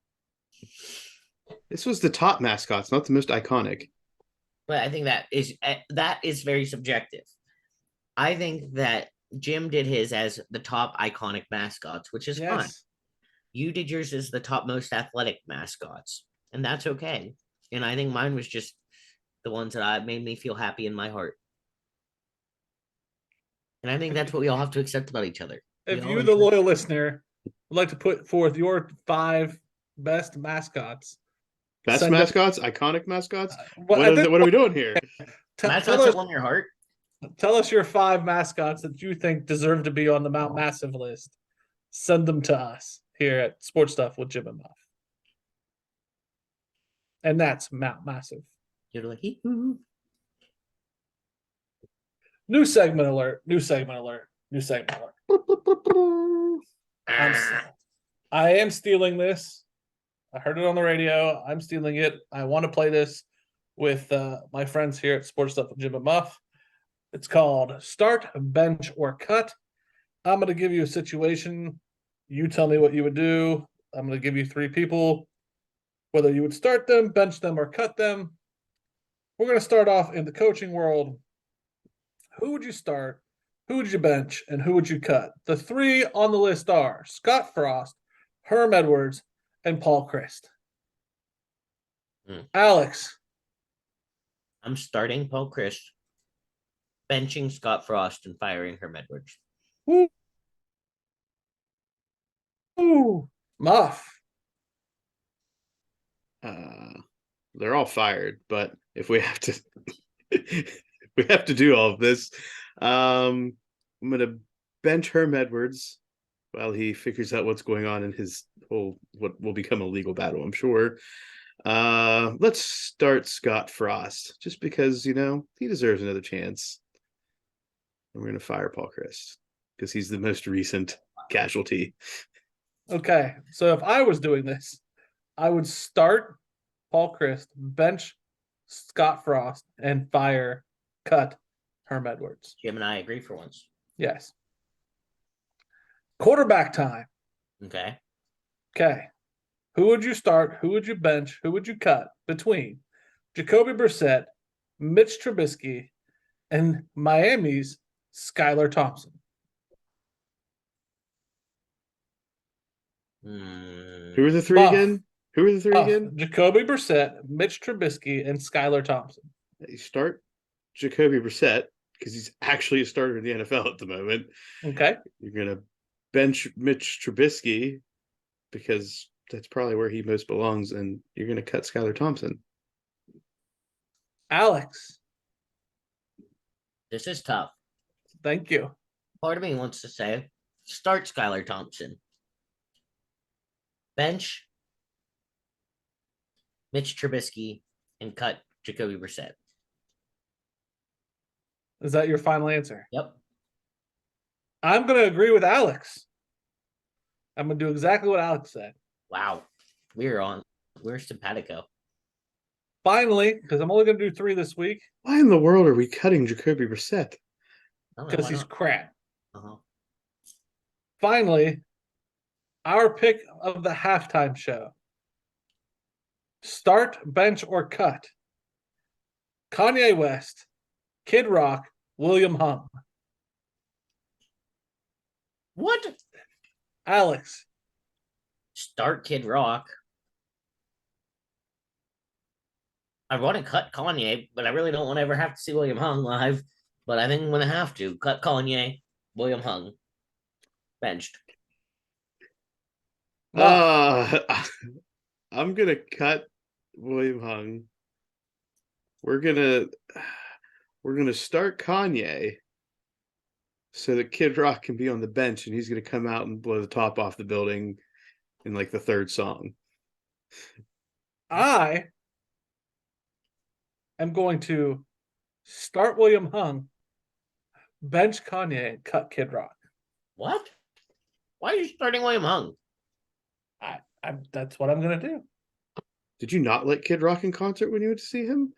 This was the top mascots, not the most iconic. But I think that is very subjective. I think that Jim did his as the top iconic mascots, which is fine. You did yours as the top most athletic mascots, and that's okay. And I think mine was just the ones that made me feel happy in my heart. And I think that's what we all have to accept about each other. If you, the loyal listener, would like to put forth your 5 best mascots. Best mascots? Iconic mascots? What are we doing here? Mascots that warm your heart? Tell us your 5 mascots that you think deserve to be on the Mount Massive list. Send them to us here at Sports Stuff with Jim and Muff. And that's Mount Massive. You're like, New segment alert. I am stealing this I heard it on the radio. I'm stealing it. I want to play this with my friends here at Sports Stuff with Jim and Muff. It's called Start, Bench, or Cut. I'm going to give you a situation. You tell me what you would do. I'm going to give you 3 people, whether you would start them, bench them, or cut them. We're going to start off in the coaching world. Who would you start? Who would you bench? And who would you cut? The 3 on the list are Scott Frost, Herm Edwards, and Paul Christ. Alex. I'm starting Paul Christ, benching Scott Frost, and firing Herm Edwards. Woo. Ooh. Muff. They're all fired, but if we have to we have to do all of this, I'm gonna bench Herm Edwards while he figures out what's going on in his whole what will become a legal battle, I'm sure. Let's start Scott Frost just because he deserves another chance. And we're gonna fire Paul Christ because he's the most recent casualty. Okay, so if I was doing this, I would start Paul Christ, bench Scott Frost, and cut Herm Edwards. Jim and I agree for once. Yes. Quarterback time. Okay. Okay. Who would you start? Who would you bench? Who would you cut between Jacoby Brissett, Mitch Trubisky, and Miami's Skylar Thompson? Who are the 3 again? Who are the 3 again? Jacoby Brissett, Mitch Trubisky, and Skylar Thompson. You start Jacoby Brissett because he's actually a starter in the NFL at the moment. Okay. You're gonna bench Mitch Trubisky because that's probably where he most belongs, and you're gonna cut Skylar Thompson. Alex. This is tough. Thank you. Part of me wants to say start Skylar Thompson, bench Mitch Trubisky, and cut Jacoby Brissett. Is that your final answer? Yep. I'm going to agree with Alex. I'm going to do exactly what Alex said. Wow. We're simpatico. Finally, because I'm only going to do 3 this week. Why in the world are we cutting Jacoby Brissett? Because he's crap. Uh-huh. Finally, our pick of the halftime show. Start, bench, or cut. Kanye West, Kid Rock, William Hung. What? Alex. Start Kid Rock. I want to cut Kanye, but I really don't want to ever have to see William Hung live. But I think I'm going to have to cut Kanye, William Hung, benched. I'm gonna cut William Hung. We're gonna start Kanye so that Kid Rock can be on the bench, and he's gonna come out and blow the top off the building in like the 3rd song. I am going to start William Hung, bench Kanye, and cut Kid Rock. What? Why are you starting William Hung? That's what I'm going to do. Did you not like Kid Rock in concert when you went to see him?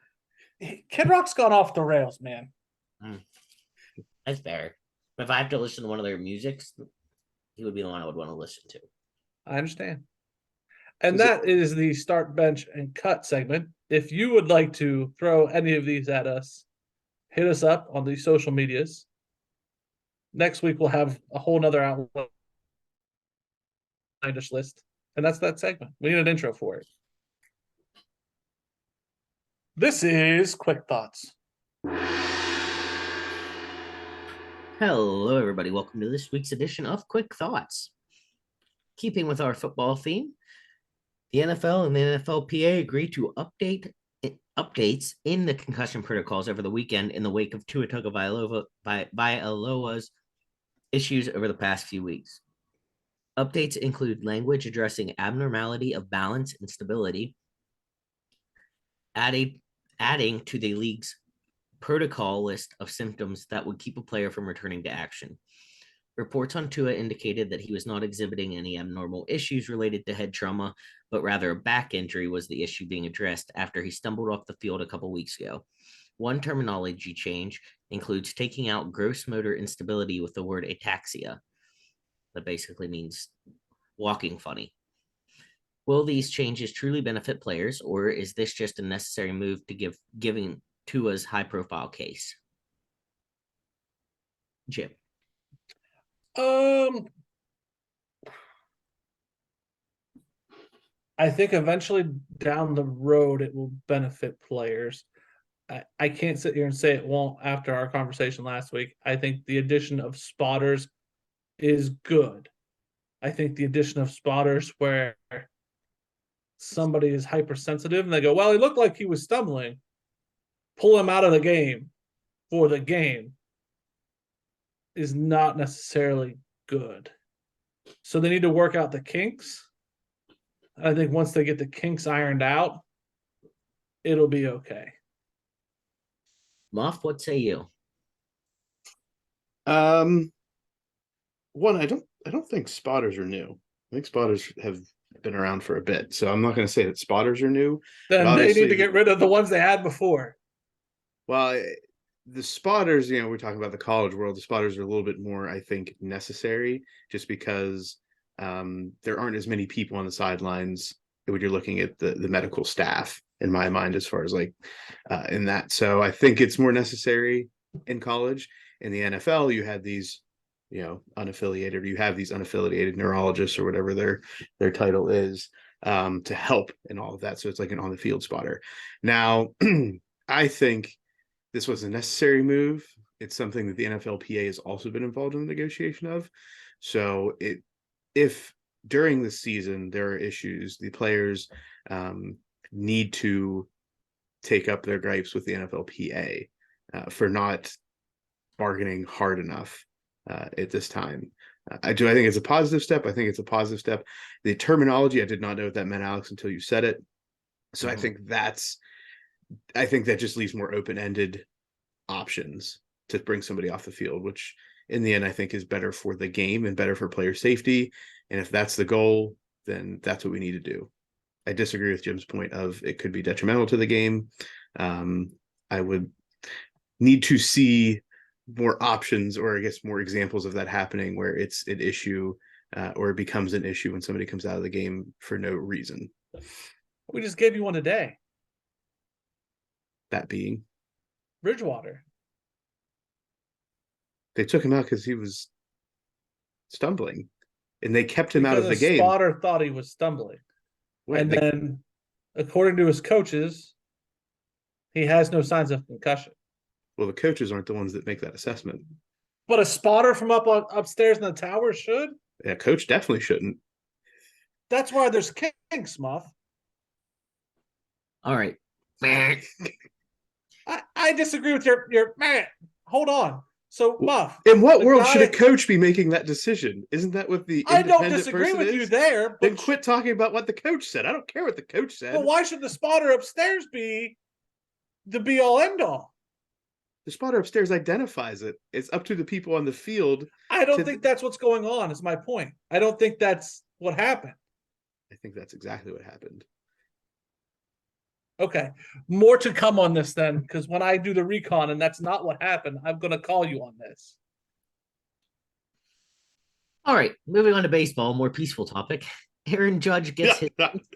Kid Rock's gone off the rails, man. That's fair. If I have to listen to one of their musics, he would be the one I would want to listen to. I understand. And that is the start, bench, and cut segment. If you would like to throw any of these at us, hit us up on the social medias. Next week, we'll have a whole nother outline list. And that's that segment. We need an intro for it. This is Quick Thoughts. Hello, everybody. Welcome to this week's edition of Quick Thoughts. Keeping with our football theme, the NFL and the NFLPA agreed to updates in the concussion protocols over the weekend in the wake of Tua Tagovailoa's issues over the past few weeks. Updates include language addressing abnormality of balance and stability, adding to the league's protocol list of symptoms that would keep a player from returning to action. Reports on Tua indicated that he was not exhibiting any abnormal issues related to head trauma, but rather a back injury was the issue being addressed after he stumbled off the field a couple weeks ago. One terminology change includes taking out gross motor instability with the word ataxia. That basically means walking funny. Will these changes truly benefit players, or is this just a necessary move to giving Tua's high-profile case? Jim. I think eventually down the road it will benefit players. I can't sit here and say it won't after our conversation last week. I think the addition of spotters is good. I think the addition of spotters where somebody is hypersensitive and they go, well, he looked like he was stumbling, pull him out of the game for the game, is not necessarily good. So they need to work out the kinks. I think once they get the kinks ironed out, it'll be okay. Muff, what say you? One, I don't think spotters are new. I think spotters have been around for a bit, so I'm not going to say that spotters are new. Then they need to get rid of the ones they had before. Well, the spotters, we're talking about the college world. The spotters are a little bit more, I think, necessary, just because there aren't as many people on the sidelines when you're looking at the medical staff, in my mind, as far as in that. So I think it's more necessary in college. In the NFL, you had these, unaffiliated neurologists or whatever their title is, to help in all of that. So it's like an on the field spotter. Now, I think this was a necessary move. It's something that the NFLPA has also been involved in the negotiation of. So if during the season there are issues, the players need to take up their gripes with the NFLPA for not bargaining hard enough at this time. I think it's a positive step. I think it's a positive step. The terminology, I did not know what that meant, Alex, until you said it. So I think that just leaves more open-ended options to bring somebody off the field, which in the end I think is better for the game and better for player safety. And if that's the goal, then that's what we need to do. I disagree with Jim's point of it could be detrimental to the game. I would need to see more options, or I guess more examples of that happening where it's an issue or it becomes an issue when somebody comes out of the game for no reason. We just gave you one today. That being Bridgewater. They took him out because he was stumbling, and they kept him out of the game. Spotter thought he was stumbling. Then, according to his coaches, he has no signs of concussion. Well, the coaches aren't the ones that make that assessment. But a spotter from upstairs in the tower should? Yeah, coach definitely shouldn't. That's why there's kinks, Muff. All right. I disagree with your man. Hold on. So, Muff. In what world should a coach be making that decision? Isn't that what the I don't independent disagree person with is? you there. Then quit talking about what the coach said. I don't care what the coach said. Well, why should the spotter upstairs be the be-all, end-all? The spotter upstairs identifies it. It's up to the people on the field. I don't think that's what's going on, is my point. I don't think that's what happened. I think that's exactly what happened. Okay. More to come on this then, because when I do the recon and that's not what happened, I'm going to call you on this. All right. Moving on to baseball, a more peaceful topic. Aaron Judge gets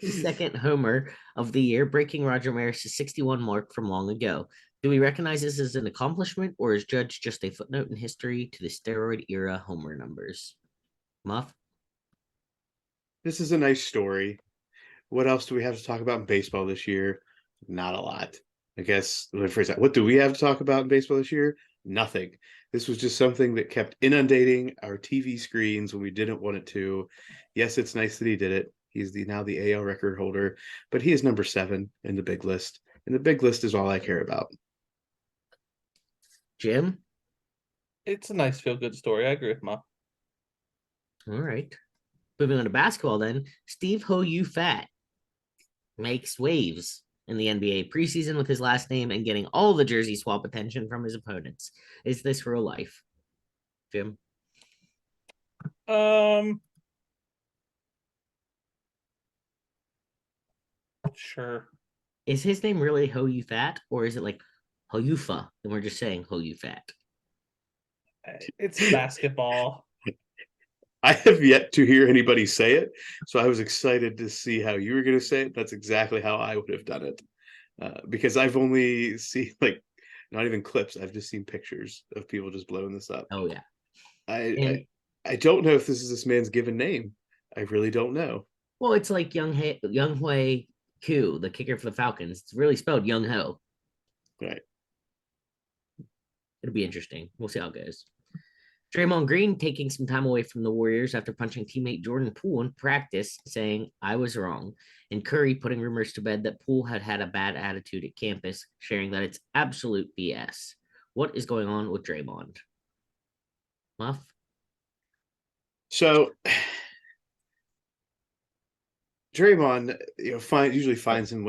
his second homer of the year, breaking Roger Maris's 61 mark from long ago. Do we recognize this as an accomplishment, or is Judge just a footnote in history to the steroid era homer numbers? Muff? This is a nice story. What else do we have to talk about in baseball this year? Not a lot. I guess, what do we have to talk about in baseball this year? Nothing. This was just something that kept inundating our TV screens when we didn't want it to. Yes, it's nice that he did it. He's now the AL record holder, but he is number 7 in the big list. And the big list is all I care about. Jim? It's a nice feel-good story. I agree with Muff. All right. Moving on to basketball then, Steve Ho-You Fat makes waves in the NBA preseason with his last name and getting all the jersey swap attention from his opponents. Is this real life? Jim? Sure. Is his name really Ho You Fat, or is it like Ho You Fa? And we're just saying Ho You Fat. It's basketball. I have yet to hear anybody say it, so I was excited to see how you were going to say it. That's exactly how I would have done it, because I've only seen like not even clips. I've just seen pictures of people just blowing this up. Oh yeah. I And I don't know if this is this man's given name. I really don't know. well, it's like Young Hui Koo, the kicker for the Falcons. It's really spelled Young Ho. Right. It'll be interesting. We'll see how it goes. Draymond Green taking some time away from the Warriors after punching teammate Jordan Poole in practice, saying, I was wrong. And Curry putting rumors to bed that Poole had had a bad attitude at campus, sharing that it's absolute BS. What is going on with Draymond? Muff? So Draymond, usually finds his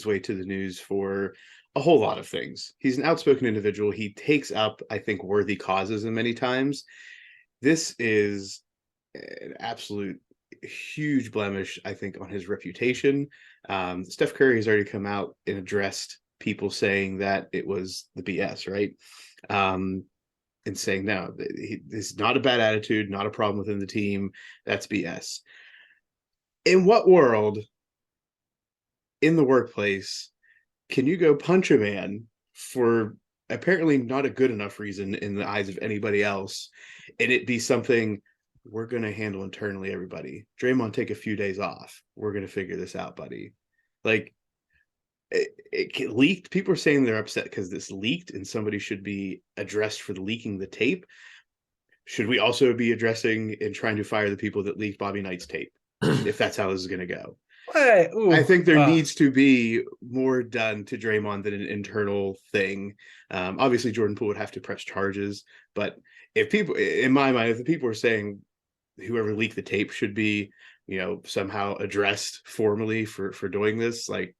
way to the news for a whole lot of things. He's an outspoken individual. He takes up, I think, worthy causes, and many times this is an absolute huge blemish, I think, on his reputation. Steph Curry has already come out and addressed people saying that it was the BS, right? And saying no, it's not a bad attitude, not a problem within the team. That's BS. In what world in the workplace can you go punch a man for apparently not a good enough reason in the eyes of anybody else, and it be something we're going to handle internally? Everybody, Draymond, take a few days off. We're going to figure this out, buddy. Like, it leaked. People are saying they're upset because this leaked and somebody should be addressed for the leaking the tape. Should we also be addressing and trying to fire the people that leaked Bobby Knight's tape, if that's how this is going to go? Hey, I think there needs to be more done to Draymond than an internal thing. Obviously, Jordan Poole would have to press charges, but if people, in my mind, if the people are saying whoever leaked the tape should be, somehow addressed formally for doing this, like,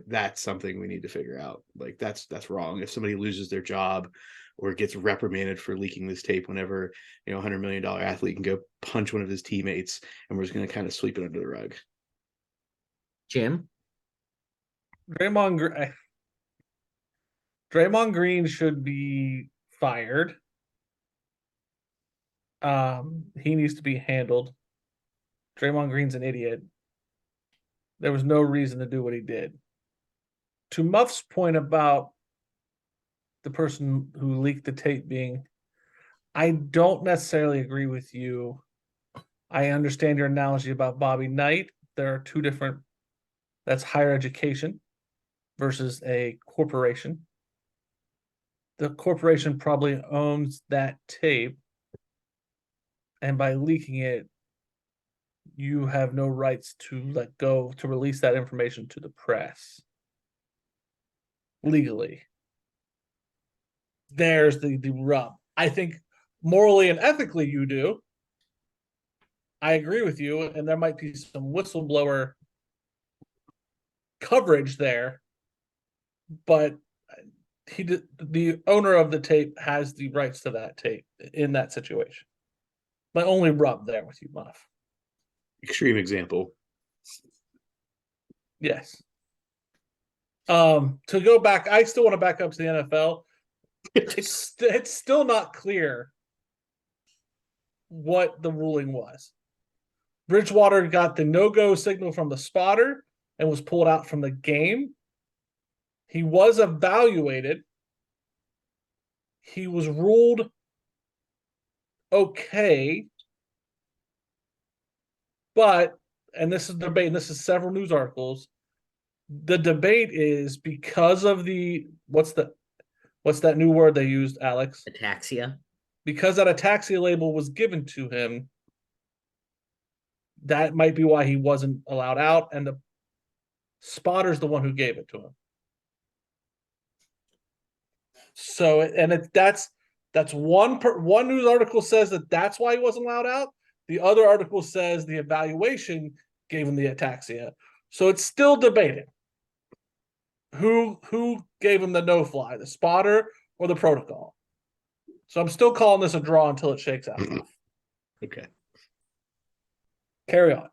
that's something we need to figure out. Like, that's wrong. If somebody loses their job or gets reprimanded for leaking this tape, whenever $100 million athlete can go punch one of his teammates, and we're just going to kind of sweep it under the rug. Jim? Draymond Green should be fired. He needs to be handled. Draymond Green's an idiot. There was no reason to do what he did. To Muff's point about the person who leaked the tape being, I don't necessarily agree with you. I understand your analogy about Bobby Knight. There are two different, that's higher education versus a corporation. The corporation probably owns that tape, and by leaking it, you have no rights to release that information to the press legally. There's the rub. I think morally and ethically you do. I agree with you, and there might be some whistleblower coverage there, but the owner of the tape has the rights to that tape in that situation. My only rub there with you, Muff. Extreme example. Yes. To go back, I still want to back up to the NFL. It's still not clear what the ruling was. Bridgewater got the no-go signal from the spotter and was pulled out from the game. He was evaluated. He was ruled okay. But, and this is debate, and this is several news articles, the debate is because of what's that new word they used, Alex? Ataxia. Because that ataxia label was given to him, that might be why he wasn't allowed out, and the spotter's the one who gave it to him. So, and that's one news article says that's why he wasn't allowed out. The other article says the evaluation gave him the ataxia. So it's still debated. Who gave him the no-fly, the spotter or the protocol? So I'm still calling this a draw until it shakes out. Okay. Carry on.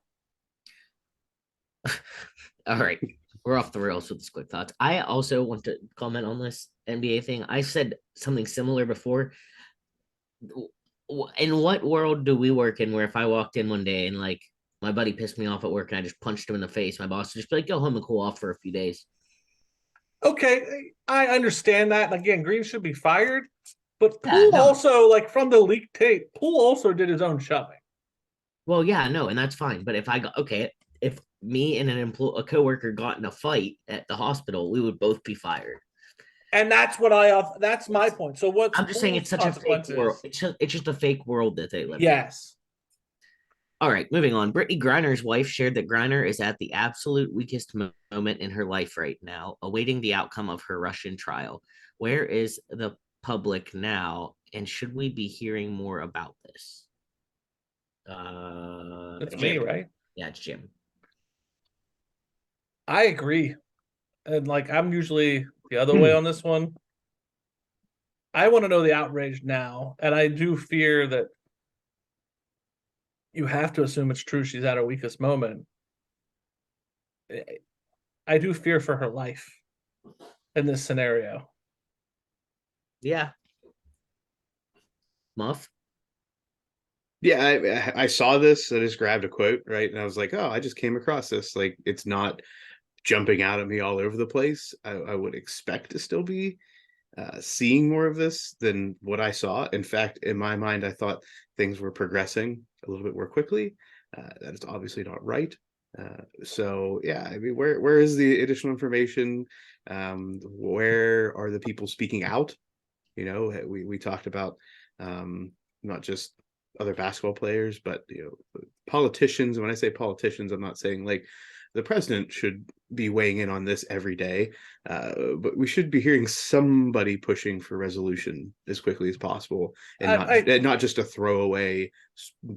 All right. We're off the rails with this quick thoughts. I also want to comment on this NBA thing. I said something similar before. In what world do we work in where if I walked in one day and like my buddy pissed me off at work and I just punched him in the face, my boss would just be like, go home and cool off for a few days? Okay, I understand that. Again, Green should be fired, but Yeah, Poole no. also, like from the leaked tape, Poole also did his own shoving. Well, yeah, no, and that's fine. But if I got okay, if me and a coworker got in a fight at the hospital, we would both be fired. And that's my point. So what's I'm just saying it's Poole's such a fake consequences? world. It's just a fake world that they live in. Yes. All right, moving on. Brittany Griner's wife shared that Griner is at the absolute weakest moment in her life right now, awaiting the outcome of her Russian trial. Where is the public now, and should we be hearing more about this? It's Jim. me, right? Yeah, it's Jim. I agree. And like I'm usually the other way on this one. I want to know the outrage now. And I do fear that you have to assume it's true she's at her weakest moment. I do fear for her life in this scenario. Yeah. Muff? Yeah, I saw this. I just grabbed a quote, right? And I was like, oh, I just came across this. Like, it's not jumping out at me all over the place. I would expect to still be seeing more of this than what I saw. In fact, in my mind, I thought things were progressing a little bit more quickly. That is obviously not right. So yeah, I mean, where is the additional information? Where are the people speaking out? You know, we talked about not just other basketball players, but politicians. And when I say politicians, I'm not saying like the president should be weighing in on this every day, but we should be hearing somebody pushing for resolution as quickly as possible, and not just a throwaway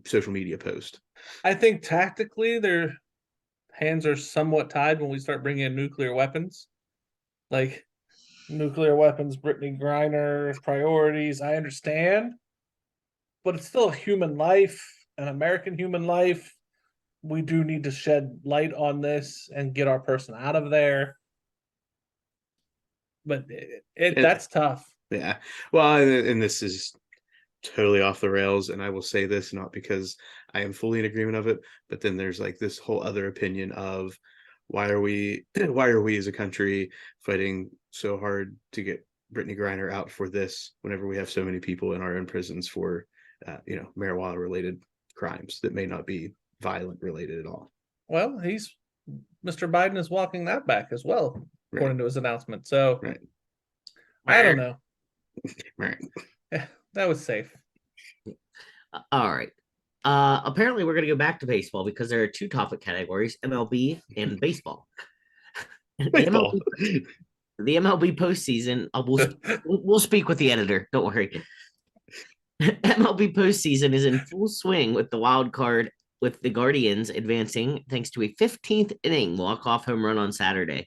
social media post. I think tactically their hands are somewhat tied when we start bringing in nuclear weapons. Like nuclear weapons, Brittany Griner priorities. I understand, but it's still a human life, an American human life. We do need to shed light on this and get our person out of there. But that's tough. Yeah. Well, and this is totally off the rails, and I will say this not because I am fully in agreement of it, but then there's like this whole other opinion of why are we as a country fighting so hard to get Brittany Griner out for this whenever we have so many people in our own prisons for marijuana related crimes that may not be violent related at all. Well, Mr. Biden is walking that back as well, according to his announcement. So right. I don't know. Right. That was safe. All right. Apparently we're going to go back to baseball because there are two topic categories, MLB and baseball. Baseball. The MLB postseason, we'll speak with the editor. Don't worry. MLB postseason is in full swing with the wild card, with the Guardians advancing thanks to a 15th inning walk-off home run on Saturday.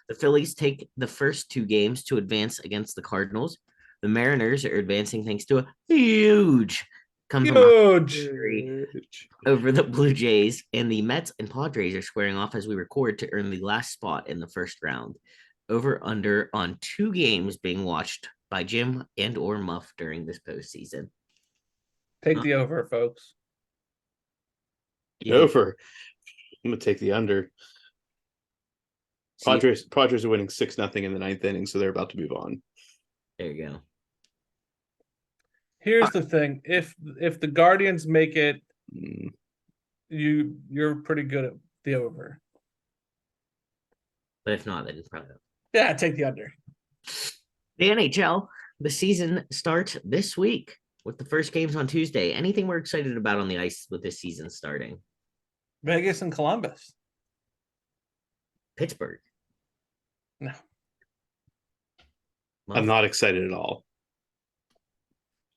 The Phillies take the first two games to advance against the Cardinals. The Mariners are advancing thanks to a huge over the Blue Jays, and the Mets and Padres are squaring off as we record to earn the last spot in the first round. Over under on 2 games being watched by Jim and or Muff during this postseason. Take the over, folks. Over. I'm gonna take the under. Padres are winning 6-0 in the 9th inning, so they're about to move on. There you go. Here's the thing: if the Guardians make it, you're pretty good at the over. But if not, then it's probably not. Yeah, take the under. The NHL, the season starts this week with the first games on Tuesday. Anything we're excited about on the ice with this season starting? Vegas and Columbus. Pittsburgh. No. I'm not excited at all.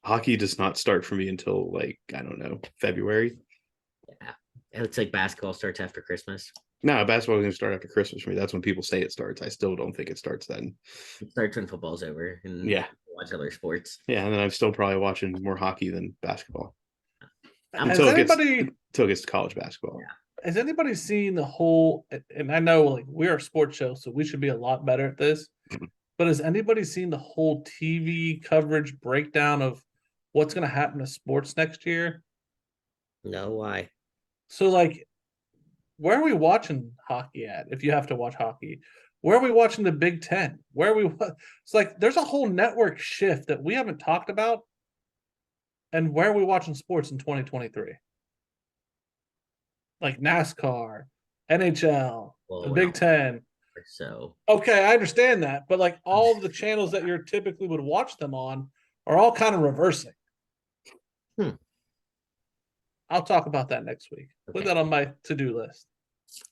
Hockey does not start for me until February. Yeah. It looks like basketball starts after Christmas. No, basketball is going to start after Christmas for me. That's when people say it starts. I still don't think it starts then. It starts when football's over and yeah, watch other sports. Yeah, and then I'm still probably watching more hockey than basketball. Has Until it gets anybody to college basketball. has anybody seen the whole? And I know like we're a sports show, so we should be a lot better at this. But has anybody seen the whole TV coverage breakdown of what's going to happen to sports next year? No, why? So like, where are we watching hockey at? If you have to watch hockey, where are we watching the Big Ten? Where are we? It's like there's a whole network shift that we haven't talked about. And where are we watching sports in 2023? Like NASCAR, NHL, Well, the we're Big not Ten. So Okay, I understand that, but like all of the channels that you typically would watch them on are all kind of reversing. Hmm. I'll talk about that next week. Put Okay. that on my to-do list.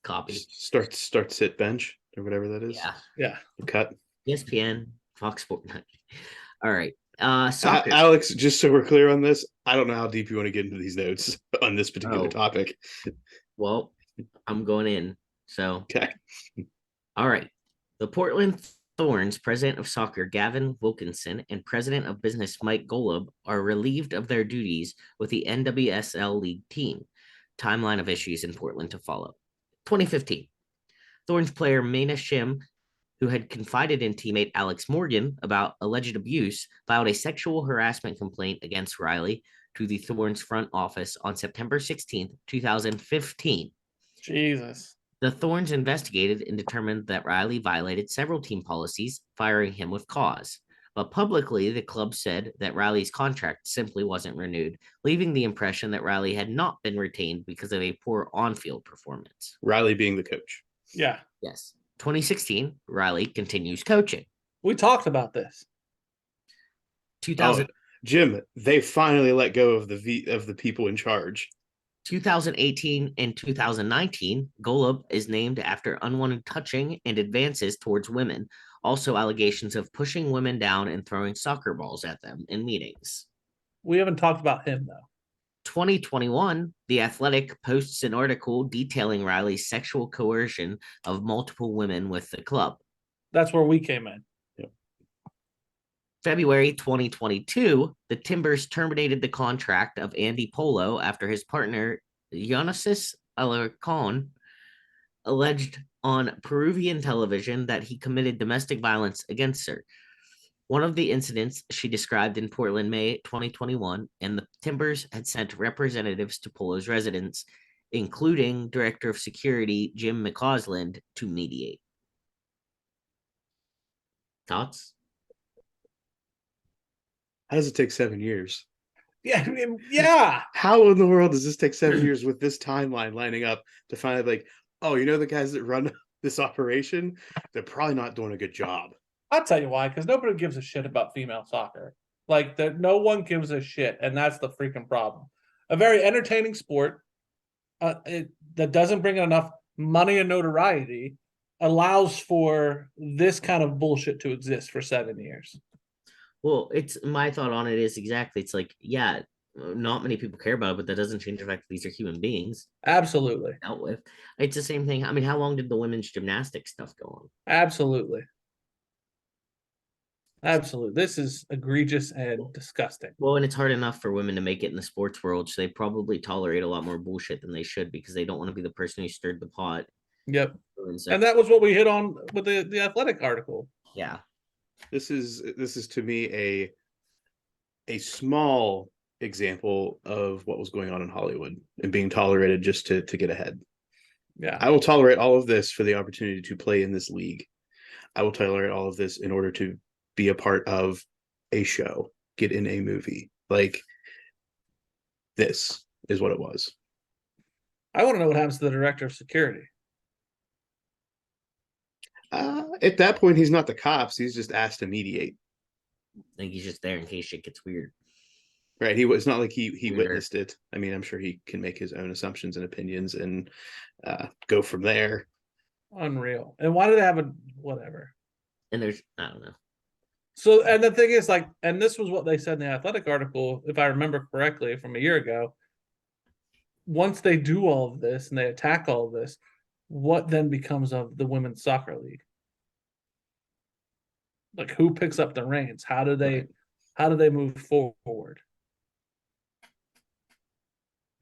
copy. Start sit bench or whatever that is. Yeah. Yeah. Cut. ESPN, Fox Sports. All right. Soccer. Alex, just so we're clear on this, I don't know how deep you want to get into these notes on this particular topic. Well, I'm going in. So, Okay. all right. The Portland Thorns president of soccer, Gavin Wilkinson, and president of business, Mike Golub, are relieved of their duties with the NWSL League team. Timeline of issues in Portland to follow. 2015. Thorns player Maina Shim, who had confided in teammate Alex Morgan about alleged abuse, filed a sexual harassment complaint against Riley to the Thorns front office on September 16th, 2015. Jesus. The Thorns investigated and determined that Riley violated several team policies, firing him with cause. But publicly, the club said that Riley's contract simply wasn't renewed, leaving the impression that Riley had not been retained because of a poor on-field performance. Riley being the coach. Yeah. Yes. 2016, Riley continues coaching. We talked about this. 2000, Jim, they finally let go of the people in charge. 2018 and 2019, Golub is named after unwanted touching and advances towards women. Also, allegations of pushing women down and throwing soccer balls at them in meetings. We haven't talked about him though. 2021, The Athletic posts an article detailing Riley's sexual coercion of multiple women with the club. That's where we came in. February 2022, the Timbers terminated the contract of Andy Polo after his partner, Yonasis Alarcon, alleged on Peruvian television that he committed domestic violence against her. One of the incidents she described in Portland, May 2021, and the Timbers had sent representatives to Polo's residence, including Director of Security Jim McCausland, to mediate. Thoughts? How does it take 7 years? Yeah. I mean, yeah. How in the world does this take 7 years with this timeline lining up to find like, oh, you know, the guys that run this operation, they're probably not doing a good job. I'll tell you why, because nobody gives a shit about female soccer. Like that, no one gives a shit, and that's the freaking problem. A very entertaining sport that doesn't bring enough money and notoriety allows for this kind of bullshit to exist for 7 years. Well, it's my thought on it is exactly. It's like, yeah, not many people care about it, but that doesn't change the fact that these are human beings Absolutely. dealt with. It's the same thing. I mean, how long did the women's gymnastics stuff go on? Absolutely. Absolutely. This is egregious and disgusting. Well, and it's hard enough for women to make it in the sports world, so they probably tolerate a lot more bullshit than they should because they don't want to be the person who stirred the pot. Yep. So, And that was what we hit on with the athletic article. yeah. This is to me a small example of what was going on in Hollywood and being tolerated just to get ahead. Yeah. I will tolerate all of this for the opportunity to play in this league. I will tolerate all of this in order to be a part of a show, get in a movie. Like, this is what it was. I want to know what happens to the director of security. At that point, he's not the cops. He's just asked to mediate. I think he's just there in case shit gets weird. Right. He was not like he Weirder. witnessed it. I mean, I'm sure he can make his own assumptions and opinions and go from there. Unreal. And why do they have a whatever? And there's, I don't know. So, and the thing is, like, and this was what they said in the athletic article, if I remember correctly from a year ago. Once they do all of this and they attack all of this, what then becomes of the women's soccer league? Like, who picks up the reins? How do they move forward?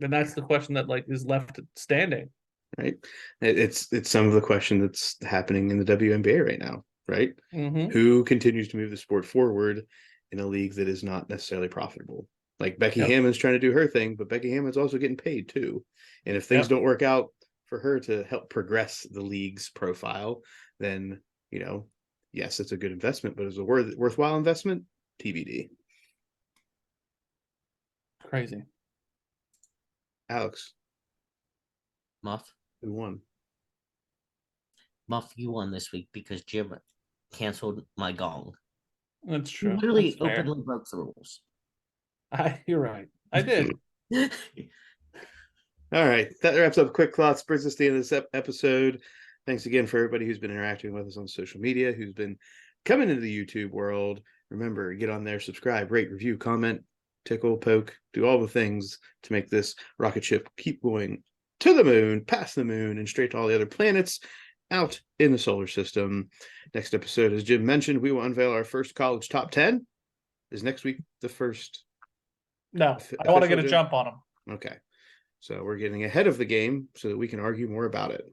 And that's the question that like is left standing. right? It's some of the question that's happening in the WNBA right now, right? Mm-hmm. Who continues to move the sport forward in a league that is not necessarily profitable? Like Becky Yep. Hammond's trying to do her thing, but Becky Hammond's also getting paid too. And if things Yep. don't work out for her to help progress the league's profile, then yes, it's a good investment, but is it a worthwhile investment? TBD. Crazy. Alex, Muff, who won? you won this week because Jim canceled my gong. That's He true. literally That's fair. openly broke the rules. You're right. I did. All right, that wraps up Quick Thoughts. Brings us to the end of this episode. Thanks again for everybody who's been interacting with us on social media, who's been coming into the YouTube world. Remember, get on there, subscribe, rate, review, comment, tickle, poke, do all the things to make this rocket ship keep going to the moon, past the moon, and straight to all the other planets out in the solar system. Next episode, as Jim mentioned, we will unveil our first college top 10. Is next week the first? No, I want to get a official, Jim? jump on them. Okay. So we're getting ahead of the game so that we can argue more about it.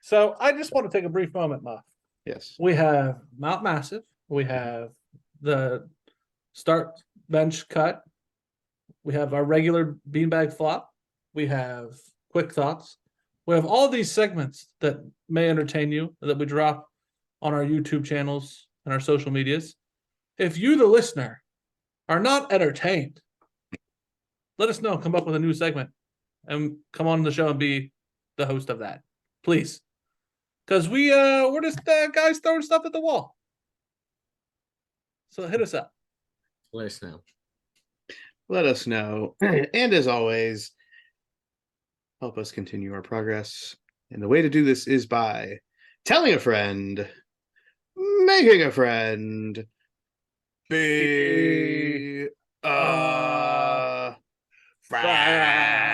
So I just want to take a brief moment, Muff. Yes. We have Mount Massive. We have the start bench cut. We have our regular beanbag flop. We have quick thoughts. We have all these segments that may entertain you that we drop on our YouTube channels and our social medias. If you, the listener, are not entertained, let us know. Come up with a new segment and come on the show and be the host of that, please. Because we're just guys throwing stuff at the wall. So hit us up. Let us know. Let us know. And as always, help us continue our progress. And the way to do this is by telling a friend, making a friend, be a friend.